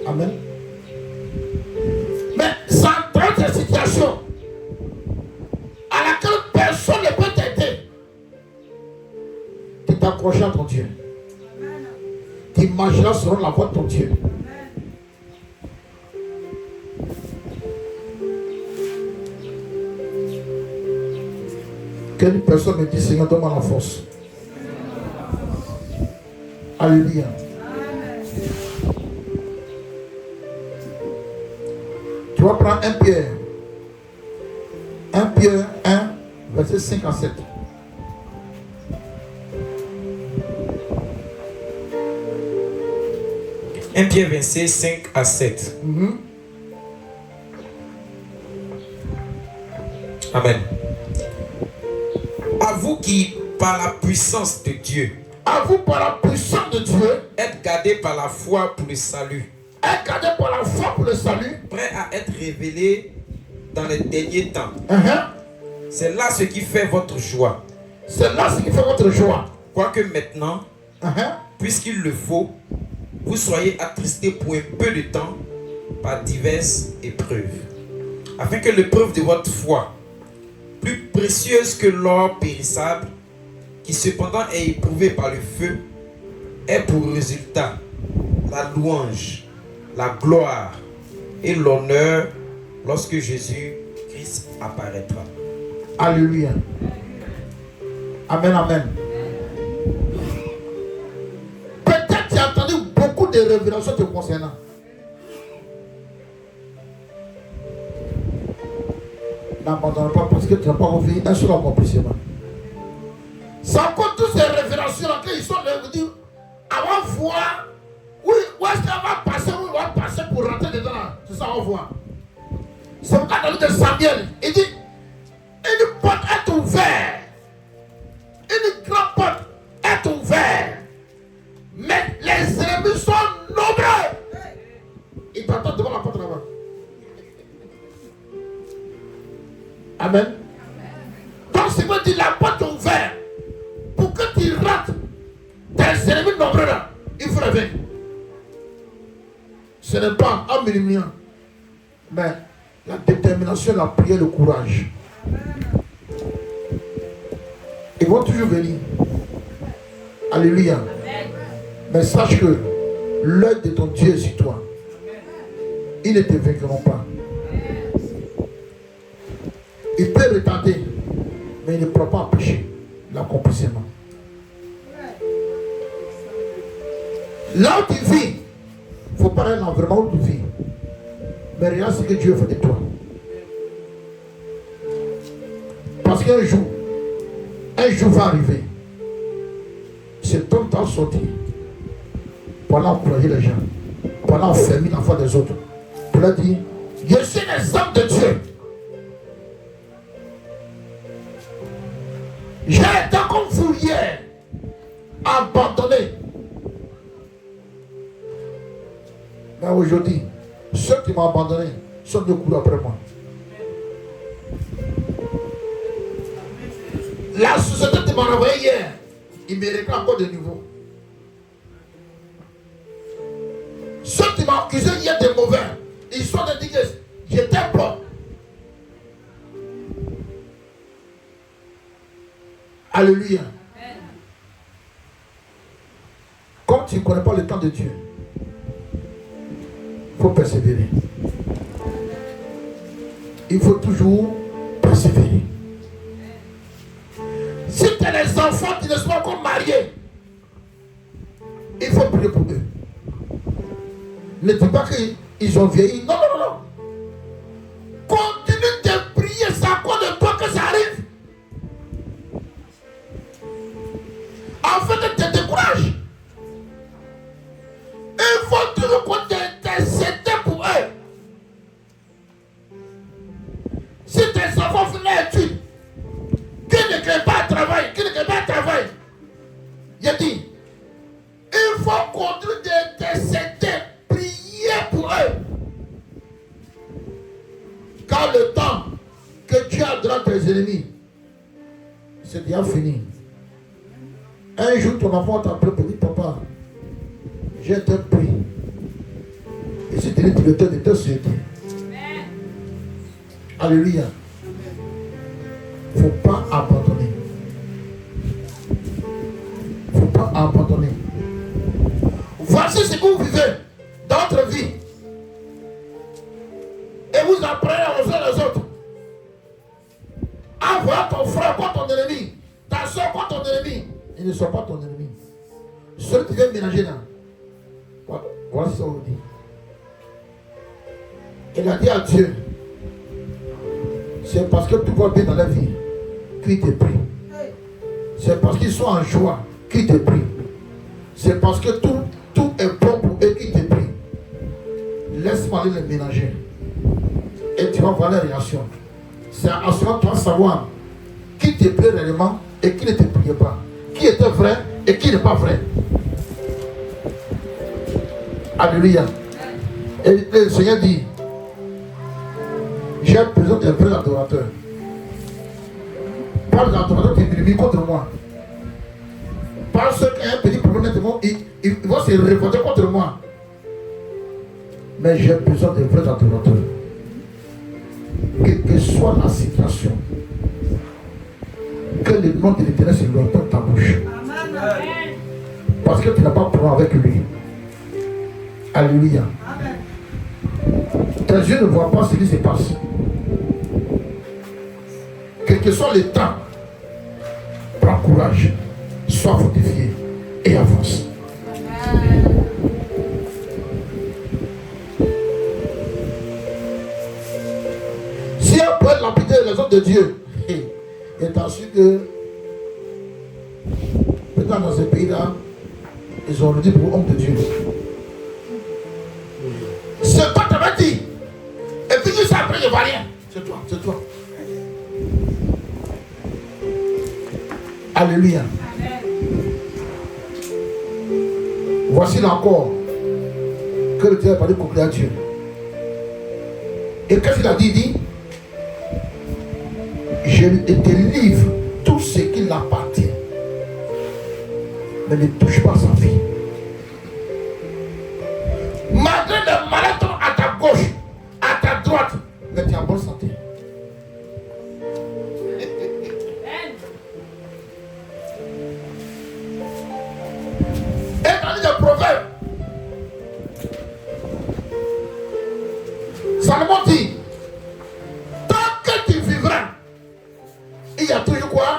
Amen. t'accrocher à ton Dieu. Tu marcheras selon la voie de ton Dieu. Qu'une personne me dit, Seigneur, donne-moi la force. Alléluia. Tu vas prendre 1 Pierre. 1 Pierre 1, verset 5 à 7. Un Pierre 26, 5 à 7. Amen. À vous qui, par la puissance de Dieu, à vous par la puissance de Dieu, êtes gardés par la foi pour le salut. Êtes gardés par la foi pour le salut. Prêts à être révélés dans les derniers temps. C'est là ce qui fait votre joie. C'est là ce qui fait votre joie. Quoique maintenant, puisqu'il le faut, vous soyez attristés pour un peu de temps par diverses épreuves, afin que l'épreuve de votre foi, plus précieuse que l'or périssable, qui cependant est éprouvé par le feu, ait pour résultat la louange, la gloire et l'honneur lorsque Jésus-Christ apparaîtra. Alléluia. Amen, amen. Peut-être tu as entendu beaucoup de révélations te concernant. N'abandonne pas parce que tu n'as pas envie un seul accomplissement. C'est encore toutes ces révélations qu'ils sont là, vous dire, avant de voir, oui, où est-ce qu'elle va passer, où elle va passer pour rentrer dedans. C'est ça, on va voir. C'est pourquoi dans le livre de Samuel, il dit, une porte est ouverte. Une grande porte est ouverte. Mais les ennemis sont nombreux. Ils t'attendent devant la porte là-bas. Amen. Donc, c'est quoi dire la porte est ouverte. Pour que tu rates tes ennemis nombreux là, il faut les vaincre. Ce n'est pas un minimum, mais la détermination, la prière, le courage. Ils vont toujours venir. Alléluia. Mais sache que l'œil de ton Dieu est sur toi. Ils ne te vaincront pas. Il peut retarder, mais il ne pourra pas empêcher l'accomplissement. Là où tu vis, il ne faut pas aller dans l'environnement où tu vis. Mais regarde ce que Dieu fait de toi. Parce qu'un jour va arriver. C'est ton temps sorti. Pour aller encourager les gens. Pour aller enfermer la foi des autres. Pour leur dire, je suis l'exemple de Dieu. J'ai été comme vous hier, abandonné. Mais aujourd'hui, ceux qui m'ont abandonné sont de coups après moi. La société qui m'a envoyé hier, il me réclame encore de nouveau. Ceux qui m'ont accusé hier de mauvais, ils sont de dire que j'étais bon. Alléluia. Comme tu ne connais pas le temps de Dieu, il faut persévérer. Il faut toujours persévérer. Si tu as des enfants qui ne sont pas encore mariés, il faut prier pour eux. Ne dis pas qu'ils ont vieilli. Non, non, non, non. Continue de prier, c'est à cause de toi que ça arrive. Afin de te décourager. Il faut toujours qu'on t'intercède pour eux. Si tes enfants font l'étude, qui ne crée pas de travail, il dit, il faut continuer d'intercéder, prier pour eux. Car le temps que Dieu a donné à tes ennemis, c'est déjà fini. Un jour, ton enfant t'appelle pour dire, papa, j'ai été pris. Et si tu es directeur de ta société. Alléluia. Il ne faut pas abandonner. Il ne a abandonné. Voici ce que vous vivez dans votre vie. Et vous apprenez aux uns les autres. Envoie ton frère contre ton ennemi, ta soeur contre ton ennemi. Ils ne sont pas ton ennemi. Ceux qui viennent ménager là. Voilà ce qu'on dit. Il a dit à Dieu, c'est parce que tout va bien dans la vie qu'il te prie. C'est parce qu'ils sont en joie qu'il te prie. C'est parce que tout est bon pour eux qu'il te prie. Laisse-moi aller les ménager. Et tu vas voir les réactions. C'est à ce moment que tu vas savoir qui te prie réellement et qui ne te prie pas. Qui était vrai et qui n'est pas vrai. Alléluia. Et le Seigneur dit, j'ai besoin d'un vrai adorateur. Pas l'adorateur qui murmure contre moi. Pas ceux qui ont un petit problème, ils vont se révolter contre moi. Mais j'ai besoin d'un vrai adorateur. Quelle que soit la situation, que le nom de l'Éternel se loin de ta bouche. Amen. Parce que tu n'as pas problème avec lui. Alléluia. Tes yeux ne voient pas ce qui se passe. Quel que soit le temps, prends courage, sois fortifié et avance. Si on peut lapider les hommes de Dieu, et t'as su que peut-être dans ce pays-là, ils ont dit pour homme de Dieu. C'est toi qui m'as dit. Et puis ça après, je ne vois rien. C'est toi, c'est toi. Alléluia. Amen. Voici encore que le Dieu a parlé pour à Dieu. Et qu'est-ce qu'il a dit? Il dit, je te livre tout ce qui l'appartient. Mais ne touche pas sa vie. Malgré des maladies à ta gauche, à ta droite, mais tu es en bonne santé. Et dans les proverbes, Salomon dit, tant que tu vivras, il y a toujours quoi?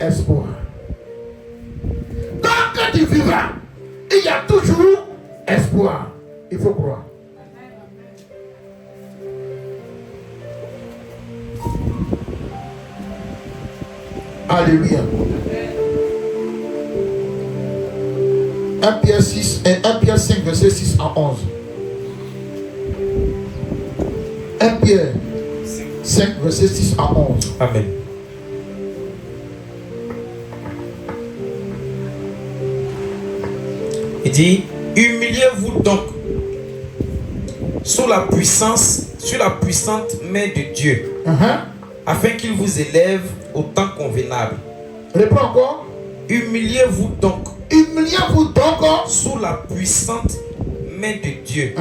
Espoir. Tant que tu vivras, il y a toujours espoir. Il faut croire. Alléluia. 1 Pierre 6 et 1 Pierre 5 verset 6 à 11. 1 Pierre 5 verset 6 à 11. Amen. Il dit, humiliez-vous donc sous la puissante main de Dieu, afin qu'il vous élève au temps convenable. Réponds encore. Humiliez-vous donc. Humiliez-vous donc sous la puissante main de Dieu,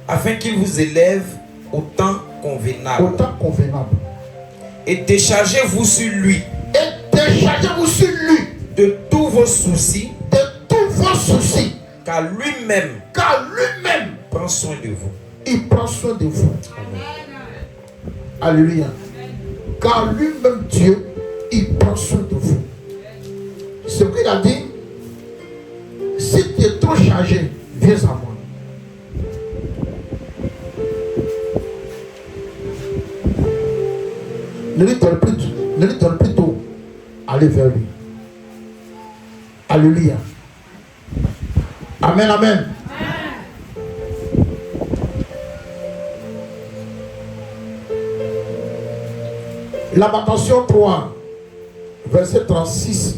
afin qu'il vous élève au temps convenable. Au temps convenable. Et déchargez-vous sur lui. Et déchargez-vous sur lui. De tous vos soucis. De tous vos soucis. Car lui-même prend soin de vous. Il prend soin de vous. Amen. Alléluia. Car lui-même Dieu, il prend soin de vous. Ce qu'il a dit, si tu es trop chargé, viens à moi. Ne lui donne plus tôt. Allez vers lui. Alléluia. Amen, amen. Lamentation 3, verset 36.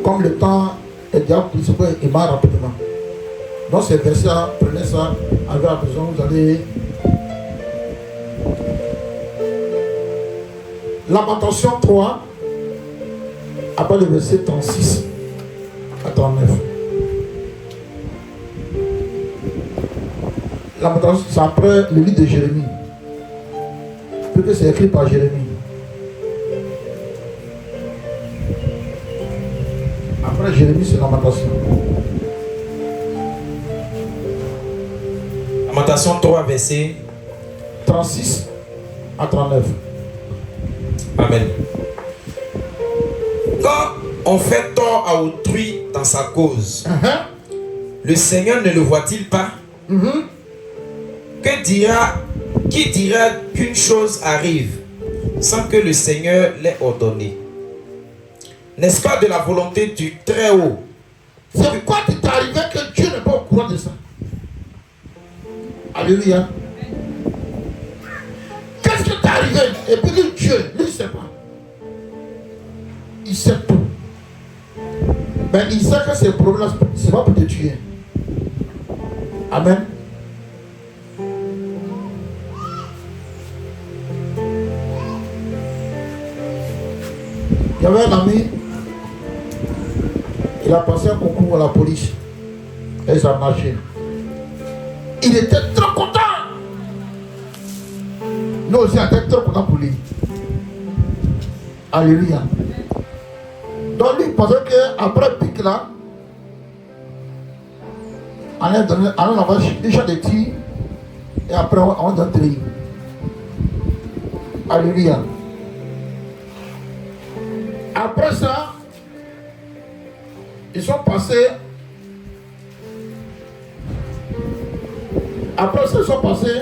Comme le temps est déjà pris, il m'a rapidement. Donc ces versets-là, prenez ça avec la besoin, vous allez. Lamentation 3, après le verset 36 à 39. Lamentation, c'est après le livre de Jérémie. Depuis que c'est écrit par Jérémie. Après Jérémie, c'est Lamentation. Lamentation 3, verset 36 à 39. Amen. Quand on fait tort à autrui dans sa cause, le Seigneur ne le voit-il pas? Qui dira qu'une chose arrive sans que le Seigneur l'ait ordonné? N'est-ce pas de la volonté du Très-Haut? C'est quoi qui t'est arrivé que Dieu n'est pas au courant de ça? Alléluia. Qu'est-ce qui t'est arrivé? Et puis lui, Dieu, lui, il ne sait pas. Il sait tout. Mais il sait que ces problèmes-là, ce n'est pas pour te tuer. Amen. Il y avait un ami, il a passé un concours à la police. Et ça a marché. Il était trop content. Nous aussi, on était trop contents pour lui. Alléluia. Donc lui, il pensait qu'après le pic là, on allait avoir déjà des tirs et après on va donner. Alléluia. Après ça, ils sont passés. Après ça, ils sont passés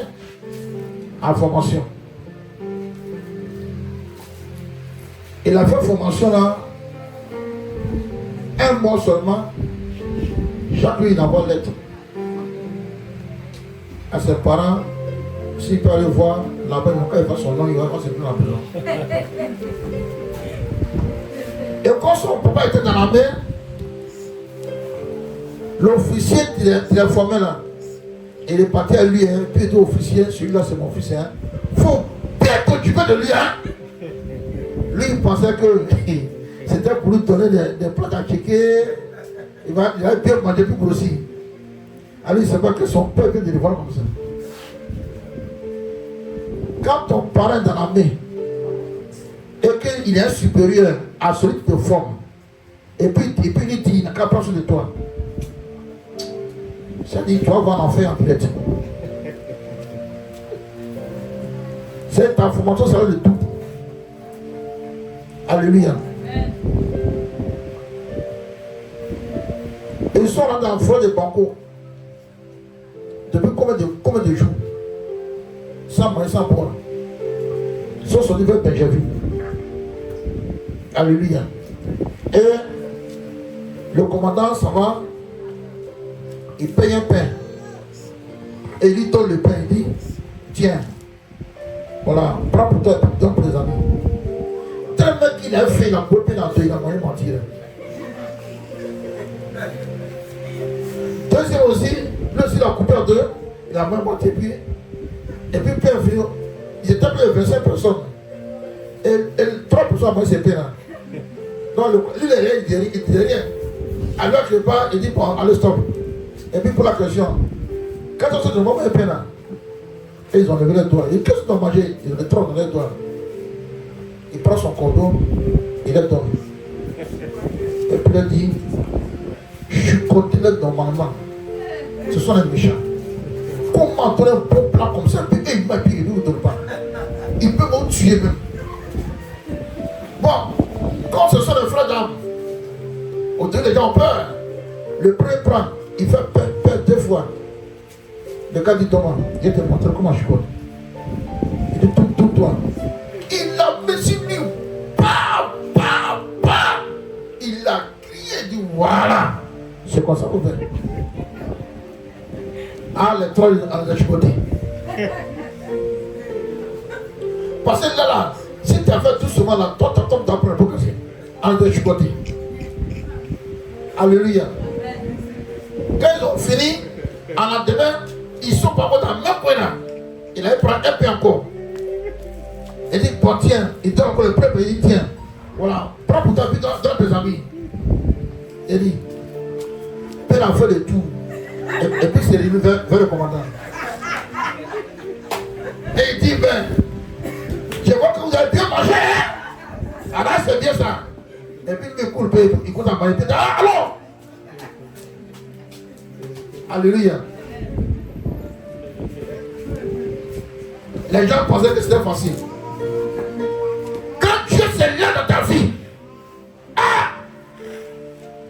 en formation. Il a fait formation là, un mois seulement. Chaque jour, il envoie une lettre à ses parents. S'il peut aller voir là-bas, quand il va son nom, il va se prendre la prison. Et quand son papa était dans la mer, l'officier qui l'a formé là, il est parti à lui, puis il dit officier, celui-là c'est mon fils, hein. Faut bientôt tu veux de lui, hein. Lui il pensait que c'était pour lui donner des plats à checker, il va bien manger plus grossir. Alors il ne sait pas que son père vient de le voir comme ça. Quand ton parent est dans la main, et qu'il est supérieur à celui qui te forme, et puis il dit, il n'a qu'à prendre soin de toi. Ça dit, tu vas voir l'enfer en direct. Cette information, ça va de tout. Alléluia. Et ils sont là dans le fond de Banco. Depuis combien de jours? Sans moyen, sans boire. Ils sont sortis vers Benjamin. Alléluia. Et le commandant s'en va. Il paye un pain. Et il lui donne le pain. Il dit, tiens, voilà, prends pour toi, donne pour les amis. Tellement qu'il a fait, il a coupé dans deux, il a moyen de mentir. Deuxième aussi, lui aussi il a coupé en deux, il a moyen de mentir. Et puis Père vient, ils étaient plus de 25 personnes. Et 3 personnes, moi c'est peine. Donc lui, il ne dit rien. Alors que pas, il dit, bon, allez, stop. Et puis pour la question, quand on se demande un peine, et ils ont levé les doigts. Et qu'est-ce qu'ils ont mangé? Ils ont les 3 dans les doigts. Il prend son cordon, il les donne. Et puis il dit, je continue normalement. Ce sont les méchants. Comment donner un bon plat comme ça? Et il m'a dit, il ne donne pas. Il peut me tuer même. Bon, quand ce sont les frères d'âme, au début les gens ont peur. Le premier prend, il fait peur 2 fois. Le gars dit, Thomas, je vais te montrer comment je compte. Il dit, tout toi. Il a mis sur lui. Il a crié, il dit, voilà. C'est quoi ça vous faites? Ah, les 3, on a chicoté. Parce que là, si tu as fait tout souvent là, toi, tu tombes dans le pot cassé. On a chicoté. Alléluia. Quand ils ont fini, en lendemain, ils sont pas dans la même coin là. Il avait pris un peu encore. Il dit, bon tiens, il donne encore le prêtre, il dit, tiens, voilà, prends pour ta vie dans tes amis. Il dit, Père a fait le tout. Et puis c'est revenu vers le commandant. Et il dit, ben, dire ça. Et puis il me coule, il compte en bas. Ah, alors! Alléluia. Les gens pensaient que c'était facile. Quand Dieu s'est là dans ta vie,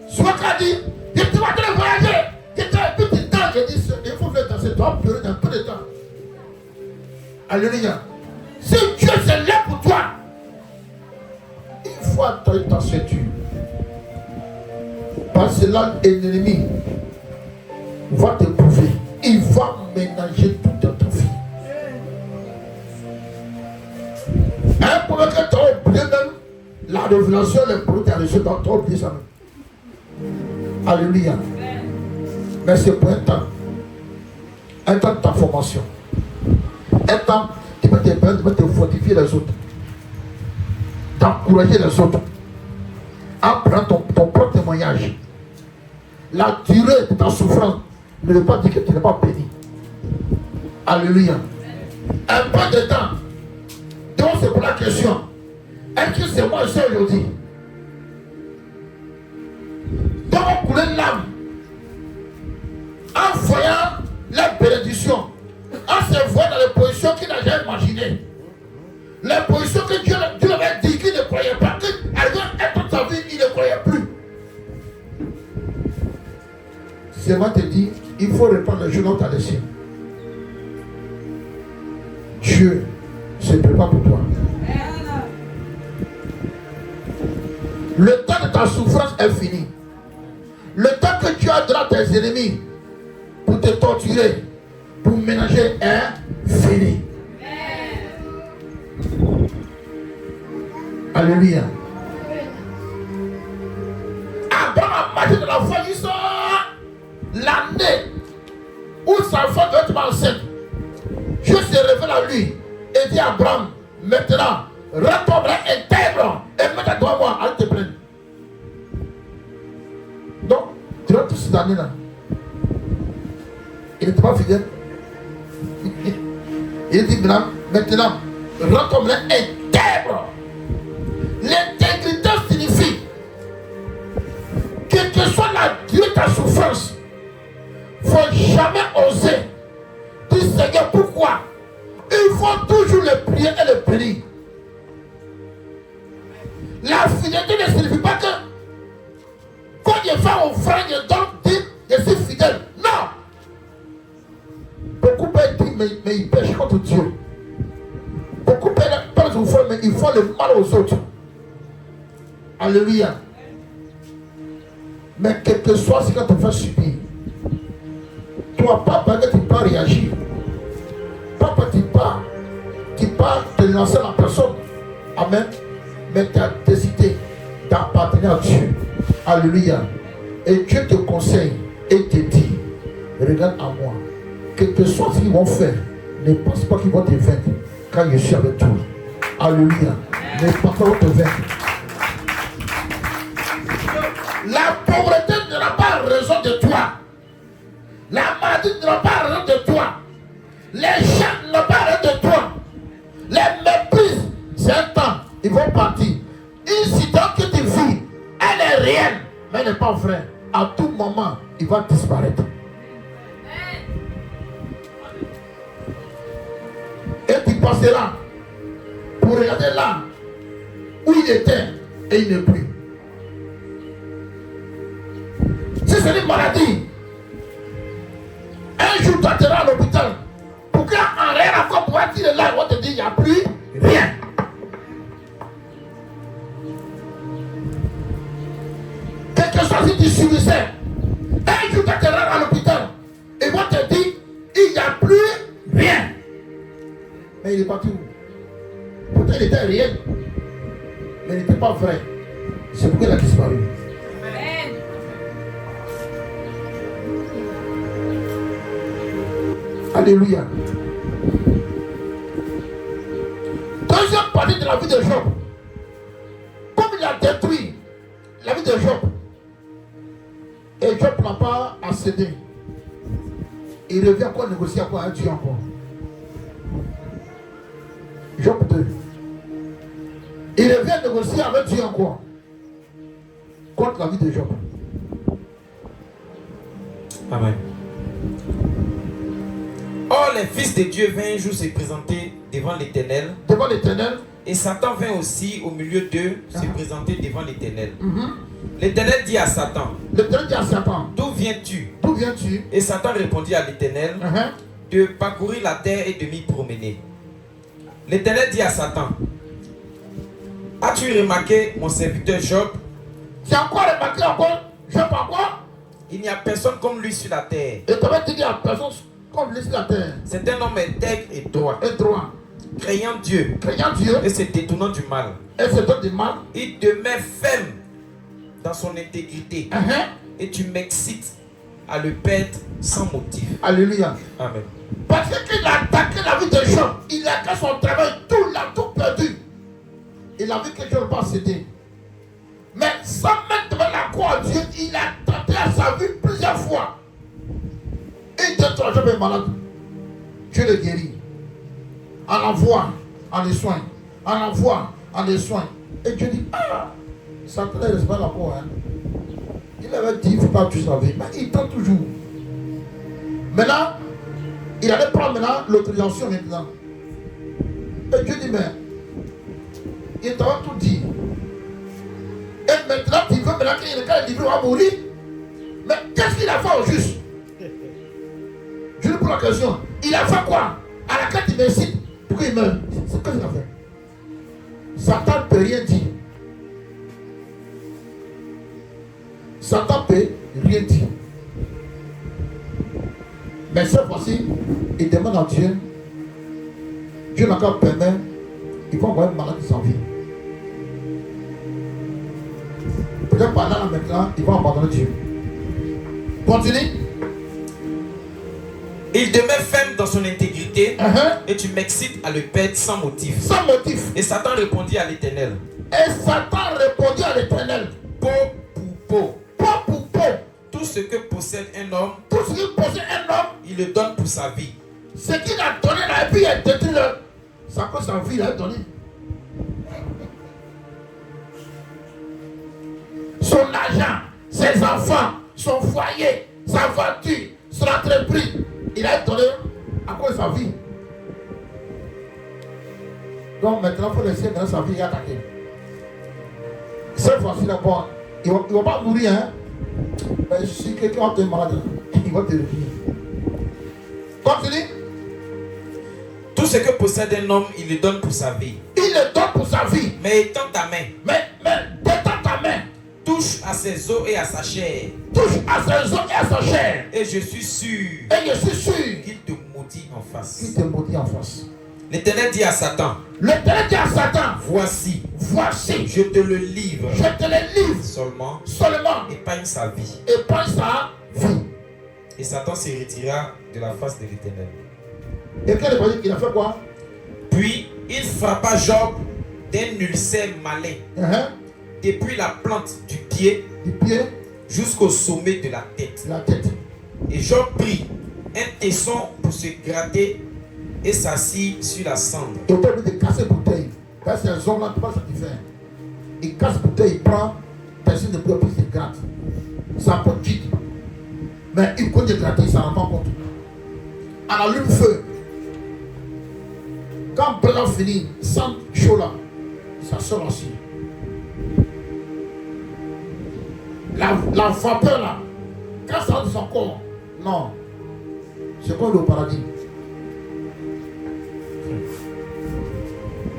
soit qu'a dit, je te vois te voyager. Je te un petit temps, je dis, il faut faire danser, tu vas pleurer dans peu de temps. Alléluia. Si Dieu s'est là pour toi, il faut attendre ta ceinture. Parce que là, l'ennemi va te prouver. Il va ménager tout dans ta vie. Un problème que tu as oublié même, la révélation, les problèmes que tu as reçus, tu as oublié ça même. Alléluia. Mais c'est pour un temps. Un temps de ta formation. Un temps, tu peux te fortifier les autres. D'encourager les autres. Apprends ton propre témoignage. La durée de ta souffrance ne veut pas dire que tu n'es pas béni. Alléluia. Un peu de temps. Donc c'est pour la question. Est-ce que c'est moi seul aujourd'hui? Donc couler l'âme en voyant la bénédiction, en se voyant dans les positions qu'il n'a jamais imaginées, les positions que Dieu avait dit qu'il ne croyait pas, qu'elle va être dans sa vie, il ne croyait plus. C'est moi te dit, il faut reprendre le jour où tu as laissé. Dieu se prépare pour toi. Le temps de ta souffrance est fini. Le temps que tu as dans tes ennemis pour te torturer, pour ménager est fini. Alléluia. Abraham a marché de la foi, il sort l'année où sa femme doit être enceinte. Dieu se révèle à lui et dit à Abraham, maintenant, rends-toi intègre et mets-toi devant moi, allez te plaindre. Donc, durant toutes ces années-là, il n'était pas fidèle. Il dit maintenant, rends-toi intègre. L'intégrité signifie quelle que soit la durée de ta souffrance, il ne faut jamais oser dire Seigneur pourquoi. Il faut toujours le prier et le bénir. La fidélité ne signifie pas que quand je vais au frère, je dois dire je suis fidèle. Non. Beaucoup peuvent dire mais ils pêchent contre Dieu. Beaucoup peuvent au frère mais ils font le mal aux autres. Alléluia. Mais quel que soit ce que tu fais subir, toi, papa, tu peux réagir. Papa, tu peux te lancer la personne. Amen. Mais tu as décidé d'appartenir à Dieu. Alléluia. Et Dieu te conseille et te dit, regarde à moi. Quel que soit ce qu'ils vont faire, ne pense pas qu'ils vont te vaincre quand je suis avec toi. Alléluia. Ne pense pas qu'ils vont te vaincre. La pauvreté n'aura pas raison de toi. La maladie n'aura pas raison de toi. Les gens n'auront pas raison de toi. Les méprises, c'est un temps, ils vont partir. Une situation que tu vis, elle est réelle, mais elle n'est pas vraie. À tout moment, il va disparaître. Et tu passeras pour regarder là où il était et il n'est plus. Si c'est une maladie, un jour tu atterras à l'hôpital pour qu'en rien encore pour être là, on te dit il n'y a plus rien. Quel que soit si tu subissais, un jour tu atterras à l'hôpital et on te dit il n'y a plus rien. Mais il est parti où? Pourtant il était réel, mais il n'était pas vrai. C'est pourquoi il a disparu. Alléluia. Deuxième partie de la vie de Job. Comme il a détruit la vie de Job, et Job n'a pas accédé, il revient encore négocier encore un Dieu encore. Job 2. Il revient négocier avec Dieu encore. Contre la vie de Job. Amen. Or, les fils de Dieu vinrent un jour se présenter devant l'Éternel. Devant l'Éternel. Et Satan vint aussi au milieu d'eux se présenter devant l'Éternel. L'Éternel dit à Satan. L'Éternel dit à Satan. D'où viens-tu? D'où viens-tu? Et Satan répondit à l'Éternel. De parcourir la terre et de m'y promener. L'Éternel dit à Satan. As-tu remarqué mon serviteur Job? Tu as encore remarqué encore Job encore? Il n'y a personne comme lui sur la terre. Et tu vas te dire, il n'y a personne comme lui sur la terre. C'est un homme intègre et droit. Et droit. Craignant Dieu. Craignant Dieu. Et se détournant du mal. Et se détournant du mal. Il demeure ferme dans son intégrité. Et tu m'excites à le perdre sans motif. Alléluia. Amen. Parce qu'il a attaqué la vie de Job. Il a fait son travail, tout, il a tout perdu. Il a vu que Dieu ne va pas céder. Mais sans mettre devant la croix à Dieu, il a tenté à sa vie plusieurs fois. Et deux, trois Job est malade. Dieu le guérit. En envoie, en les soigne. En envoie, en les soigne. Et Dieu dit, ah, Satan ne reste pas la croix. Il avait dit, il ne faut pas tuer sa vie. Mais il tente toujours. Maintenant, il allait prendre maintenant l'autorisation maintenant. Et Dieu dit, mais il t'avait tout dit. Et maintenant, tu veux maintenant qu'il va mourir. Mais qu'est-ce qu'il a fait au juste? Je lui pose la question. Il a fait quoi? À la carte, il me cite. Pourquoi il meurt? C'est ce qu'il a fait. Satan ne peut rien dire. Satan ne peut rien dire. Mais cette fois-ci, il demande à Dieu. Dieu n'a qu'à permettre. Il va envoyer un malade sans vie. Peut-être par là maintenant, il va abandonner Dieu. Continue. Il demeure ferme dans son intégrité. Et tu m'excites à le perdre sans motif. Sans motif. Et Satan répondit à l'Éternel. Et Satan répondit à l'Éternel. Peau pour peau. Peau pour peau. Tout ce que possède un homme. Tout ce que possède un homme. Il le donne pour sa vie. Ce qu'il a donné là, et puis il a détruit le. C'est à cause de sa vie, il a donné. Son argent, ses enfants, son foyer, sa voiture, son entreprise, il a donné à cause de sa vie. Donc maintenant, il faut laisser dans sa vie et attaquer. Cette fois-ci, d'abord, il ne va pas mourir. Hein? Mais si quelqu'un est malade, il va te revenir. Continue. Tout ce que possède un homme, il le donne pour sa vie. Il le donne pour sa vie. Mais étends ta main. Mais détends ta main. Touche à ses os et à sa chair. Touche à ses os et à sa chair. Et je suis sûr. Et je suis sûr. Qu'il te maudit en face. Qu'il te maudit en face. L'Éternel dit à Satan. L'Éternel dit à Satan. Voici. Voici. Je te le livre. Je te le livre. Seulement. Épargne sa vie. Épargne sa vie. Et Satan se retira de la face de l'Éternel. Et quel est qu'il a fait quoi? Puis il frappa Job d'un ulcère malin. Depuis la plante du pied jusqu'au sommet de la tête. Et Job prit un tesson pour se gratter et s'assit sur la cendre. Il est obligé de casser bouteille. Parce que ces hommes-là, tu vois ce qu'il fait. Il casse bouteille, il prend personne de plus, il se gratte. Ça peut quitte. Mais il peut se gratter, il ne s'en rend pas compte. On allume feu. Quand blanc finit, sans chaud là, ça sort aussi. La vapeur là, quand ça rentre dans son corps, non, c'est comme le paradis.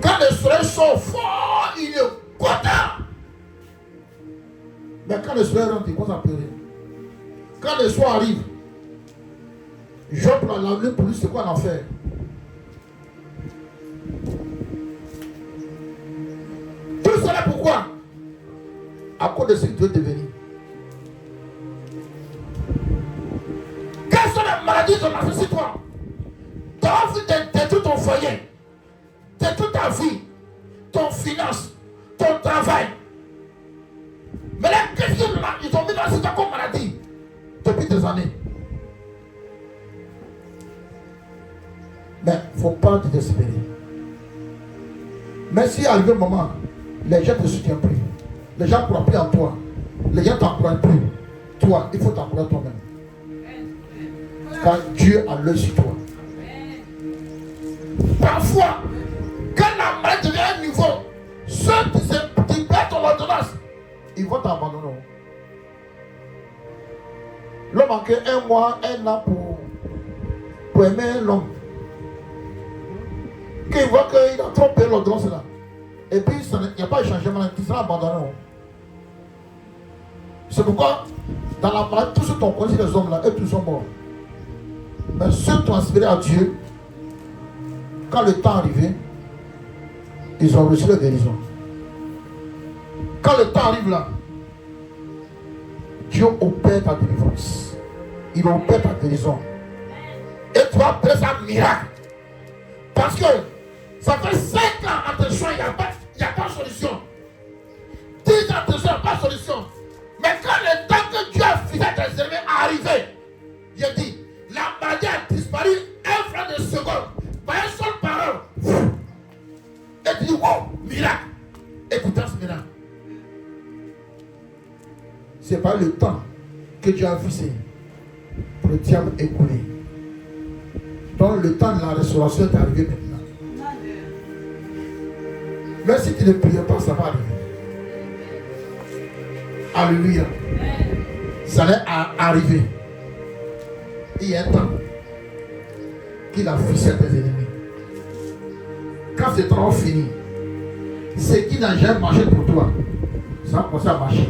Quand le soleil sort fort, il est content. Mais quand le soleil rentre, il commence à pleurer. Quand le soir arrive, Job l'a lavé pour lui, c'est quoi l'enfer? Tout cela pourquoi? À cause de ce que tu es devenu. Quelles sont les maladies qui sont lancées sur toi? Tu as envie de détruire ton foyer, détruire ta vie, ton finance, ton travail. Mais là, qu'est-ce qu'ils ont mis dans cette comme maladie depuis des années? Mais il ne faut pas te désespérer. Mais s'il arrive un moment, Les gens ne te soutiennent plus. Les gens ne croient plus en toi. Les gens ne t'encouragent plus. Toi, il faut t'encourager toi-même. Car Dieu a l'œil sur toi. Parfois, quand la maladie devient un niveau, ceux qui perdent ton ordonnance, ils vont t'abandonner. L'homme a que 1 mois, 1 an pour aimer l'homme. Quand il voit qu'il a trop payé l'ordonnance là, et puis il n'y a pas de changement, il sera abandonné. C'est pourquoi, dans la maladie, tous ceux qui ont connu les hommes là, eux tous sont morts. Mais ceux qui ont aspiré à Dieu, quand le temps arrivé, ils ont reçu la guérison. Quand le temps arrive là, Dieu opère ta délivrance. Il opère ta guérison. Et tu vas appeler ça miracle. Parce que ça fait 5 ans à tes soins, il n'y a pas de solution. 10 ans à tes soins, il n'y a pas de solution. Mais quand le temps que Dieu a fixé tes ennemis est arrivé, il dit, la maladie a disparu 1 franc de seconde. Par une seule parole. Et tu dis, wow, miracle. Et tu danses miracle. C'est pas le temps que Dieu a fixé pour le diable écoulé. Donc le temps de la restauration est arrivé maintenant. Mais si tu ne pries pas, ça va arriver. Alléluia. Ça allait arriver. Il y a un temps qu'il a fixé à tes ennemis. Quand ce temps fini, ce qui n'a jamais marché pour toi, ça va commencer à marcher.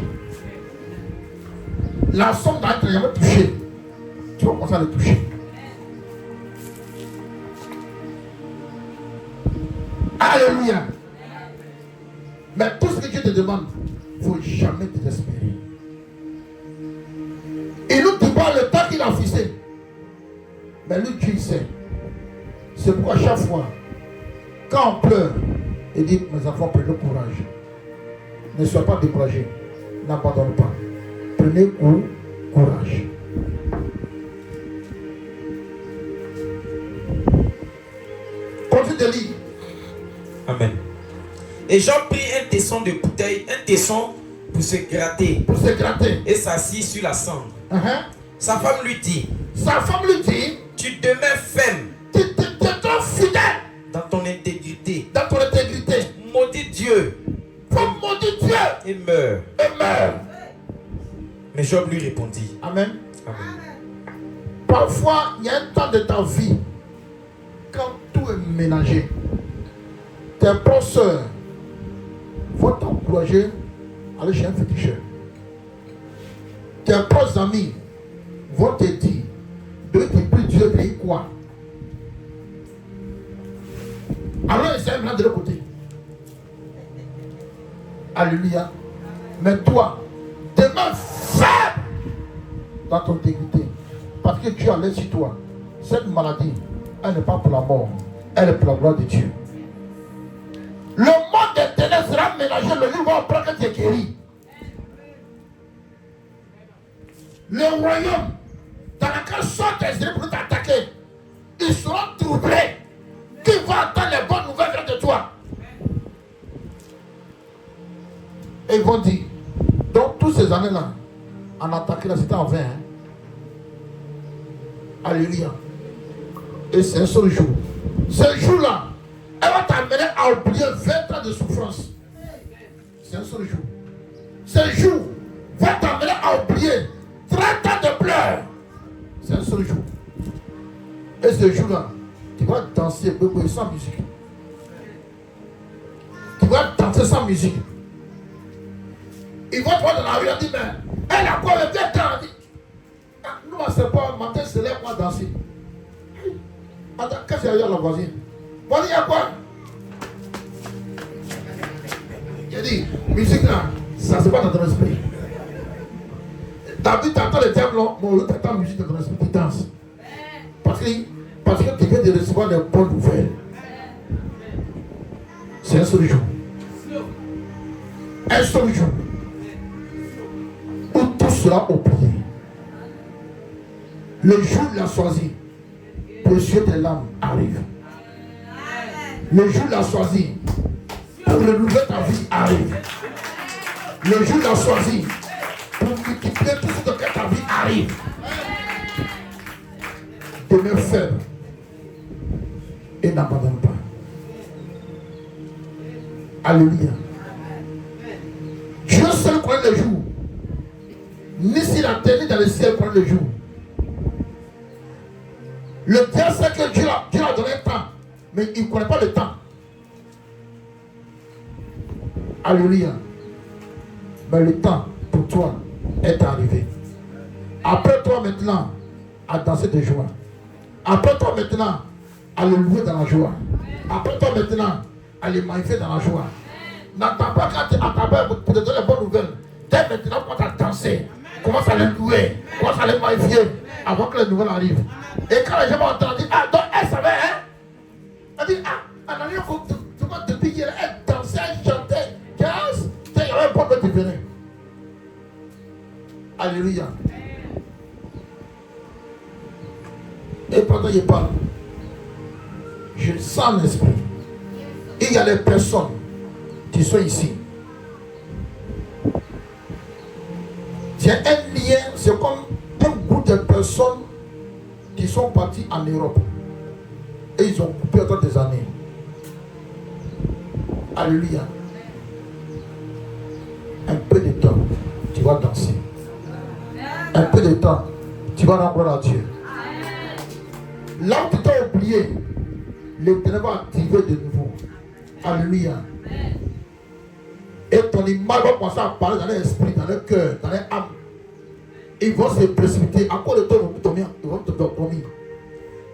La somme d'un jamais touché, tu vas commencer à le toucher. Alléluia. Mais tout ce que Dieu te demande, il ne faut jamais te désespérer. Il nous dit pas le temps qu'il a fixé. Mais lui, Dieu sait. C'est pourquoi à chaque fois, quand on pleure, il dit, mes enfants, prenez courage. Ne sois pas découragé. N'abandonne pas. Prenez courage. Continue de lire. Amen. Et Jean prit un tesson de bouteille, un tesson pour se gratter. Pour se gratter. Et s'assit sur la cendre. Sa femme lui dit, tu demeures ferme. Tu es fidèle. Dans ton intégrité. Dans ton intégrité. Maudit Dieu. Faut maudire Dieu. Et meurt. Et meurt. Mais Job lui répondit. Amen. Amen. Parfois, il y a un temps de ta vie, quand tout est mélangé, tes proches soeurs vont t'encourager à aller chez un féticheur. Tes proches amis vont te dire, de tes plus Dieu de quoi. Alors, il s'est de l'autre côté. Alléluia. Mais toi, demeure ferme dans ton intégrité. Parce que Dieu a l'air sur toi. Cette maladie, elle n'est pas pour la mort. Elle est pour la gloire de Dieu. Le monde des ténèbres sera mélangé le jour où on prend que tu es guéri. Le royaume dans lequel sont tes esprits pour t'attaquer, ils seront troublés. Qui va entendre les bonnes nouvelles de toi? Et ils vont dire, donc toutes ces années-là, en attaquant la cité en vain. Alléluia. Et c'est un seul jour. Ce jour-là, elle va t'amener à oublier 20 ans de souffrance. C'est un seul jour. Ce jour va t'amener à oublier 30 ans de pleurs. C'est un seul jour. Et ce jour-là, tu vas danser sans musique. Tu vas danser sans musique. Ils vont te voir dans la rue et dire, mais elle a quoi le bien temps? Nous, on ne sait pas, matin, c'est là qu'on va danser. Attends, qu'est-ce qu'il y a à la voisine? Bon, il y a quoi? J'ai dit, musique là, ça se passe dans ton esprit. David, tu entends le diable, mon tu entends la musique dans ton esprit, tu danses. Parce que tu viens de recevoir des bonnes nouvelles. C'est un seul jour. Un seul jour. Où tout sera oublié. Le jour de la choisi, précieux tes larmes arrive. Le jour de la choisi, pour renouveler ta vie arrive. Le jour qu'il a choisi pour multiplier tout ce que ta vie arrive. Demeure faible et n'abandonne pas. Alléluia. Dieu seul connaît le jour. Ni si la terre ni dans le ciel connaît le jour. Le Dieu sait que Dieu a donné le temps, mais il ne connaît pas le temps. Alléluia. Mais le temps pour toi est arrivé. Après toi maintenant, à danser de joie. Après toi maintenant, à le louer dans la joie. Après toi maintenant, à le magnifier dans la joie. N'attends pas quand tu attends pour te donner les bonnes nouvelles. Dès maintenant, quand tu as dansé, commence à le louer, commence à le magnifier avant que les nouvelles arrivent. Et quand les gens vont entendre, dire, ah, donc elle savait, hein? Elle dit, ah, en allant depuis hier, elle dansait, elle chantait. Il y avait un bon qui venait. Alléluia. Et pendant qu'il parle, je sens l'esprit. Il y a des personnes qui sont ici. C'est un lien, c'est comme un groupe de personnes qui sont partis en Europe. Et ils ont coupé pendant des années. Alléluia. Un peu de temps, tu vas danser. Un peu de temps, tu vas rendre à Dieu. Là où tu t'as oublié, l'Éternel va activer de nouveau. Alléluia. Et ton image va commencer à parler dans l'esprit, dans le cœur, dans l'âme. Ils vont se précipiter. À cause de toi, ils vont te dormir.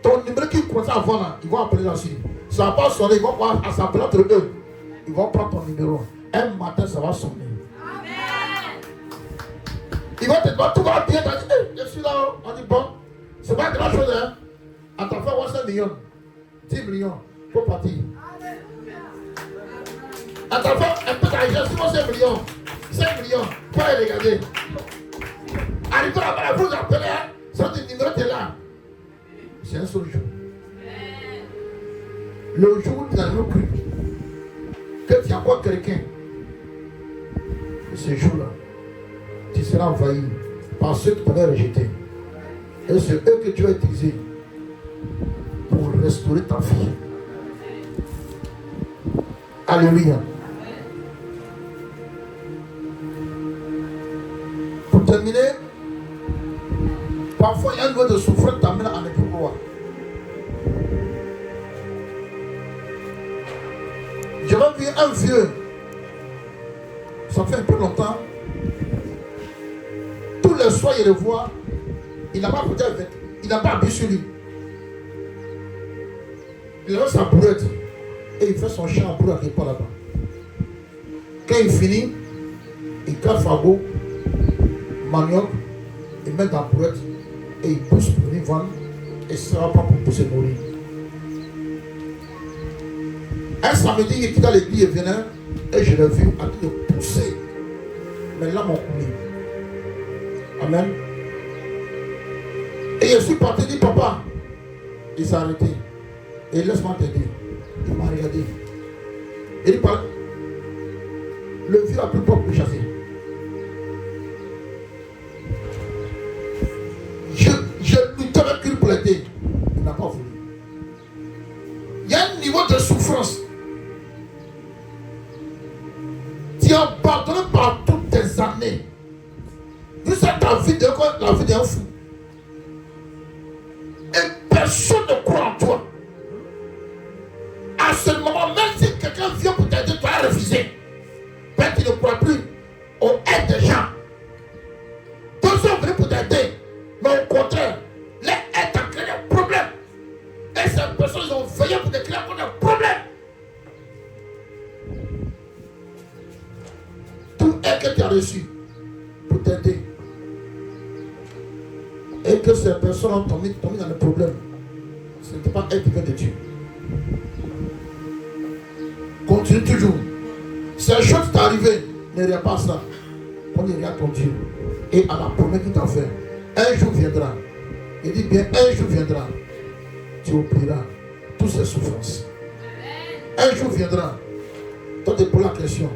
Ton numéro qui commence à voir là, ils vont appeler là-dessus. Ça va pas sonner, ils vont voir à s'appeler entre eux. Ils vont prendre ton numéro. Un matin, ça va sonner. Ils vont te demander, tout va bien. Tu vas dire, hey, je suis là. On dit, bon, c'est pas grand chose, hein. À ta fin, 5 millions, 10 millions, pour partir. À ta fin, un peu d'argent, sinon 5 millions. 5 millions, pour aller regarder. Arrive là-bas, vous appelez, hein. Ça, le numéro est là. C'est un seul jour. Le jour où tu as cru que tu as encore quelqu'un, ce jour-là, tu seras envahi par ceux qui t'avaient rejeté. Et c'est eux que tu as utilisé pour restaurer ta vie. Alléluia. Pour terminer, parfois il y a un niveau de souffrance qui t'amène à ne plus croire. J'avais vu un vieux, ça fait un peu longtemps, tous les soirs il le voit, il n'a pas porté avec, il n'a pas habillé sur lui. Il a sa bourrette et il fait son chant pour aller pas là-bas. Quand il finit, il casse fagot, manioc, il met dans la bourrette et il pousse pour venir vendre et ça ne sera pas pour se nourrir. Un samedi, il quitte l'église, il venait et je l'ai vu en train de pousser. Mais là, mon coulé. Amen. Et je suis parti, dit papa, il s'est arrêté. Et laisse-moi te dire, il m'a regardé. Il dit, le vieux a plus peur pour chasser. Je luttais avec lui pour l'aider. Il n'a pas voulu. Il y a un niveau de souffrance. Tu as abandonné par toutes tes années. Jusqu'à ta vie de la vie d'un fou. Et personne ne croit en toi. À ce moment, même si quelqu'un vient pour t'aider, tu vas refuser. Peut-être qu'il ne croit plus aux aides des gens. D'autres sont venus pour t'aider, mais au contraire, les aides ont créé des problèmes. Et ces personnes ils ont veillé pour te créer encore des problèmes. Tout aide que tu as reçu pour t'aider. Et que ces personnes ont tombé dans le problème. Ce n'était pas aide qui vient de Dieu. Continue toujours. Ces choses qui t'est arrivé, ne regarde pas ça. On y regarde ton Dieu. Et à la promesse qu'il t'a fait, un jour viendra. Il dit bien, un jour viendra. Tu oublieras toutes ces souffrances. Un jour viendra. Toi, tu poses la question.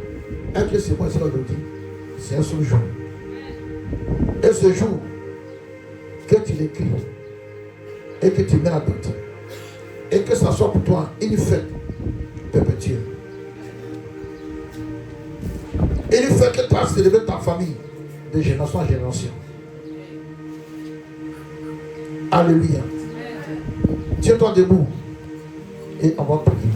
Est-ce que c'est moi ici aujourd'hui? C'est un seul jour. Et ce jour, que tu l'écris et que tu mets la date, et que ça soit pour toi une fête perpétuelle. Une fête que tu as célébré ta famille de génération en génération. Alléluia. Tiens-toi debout et on va prier.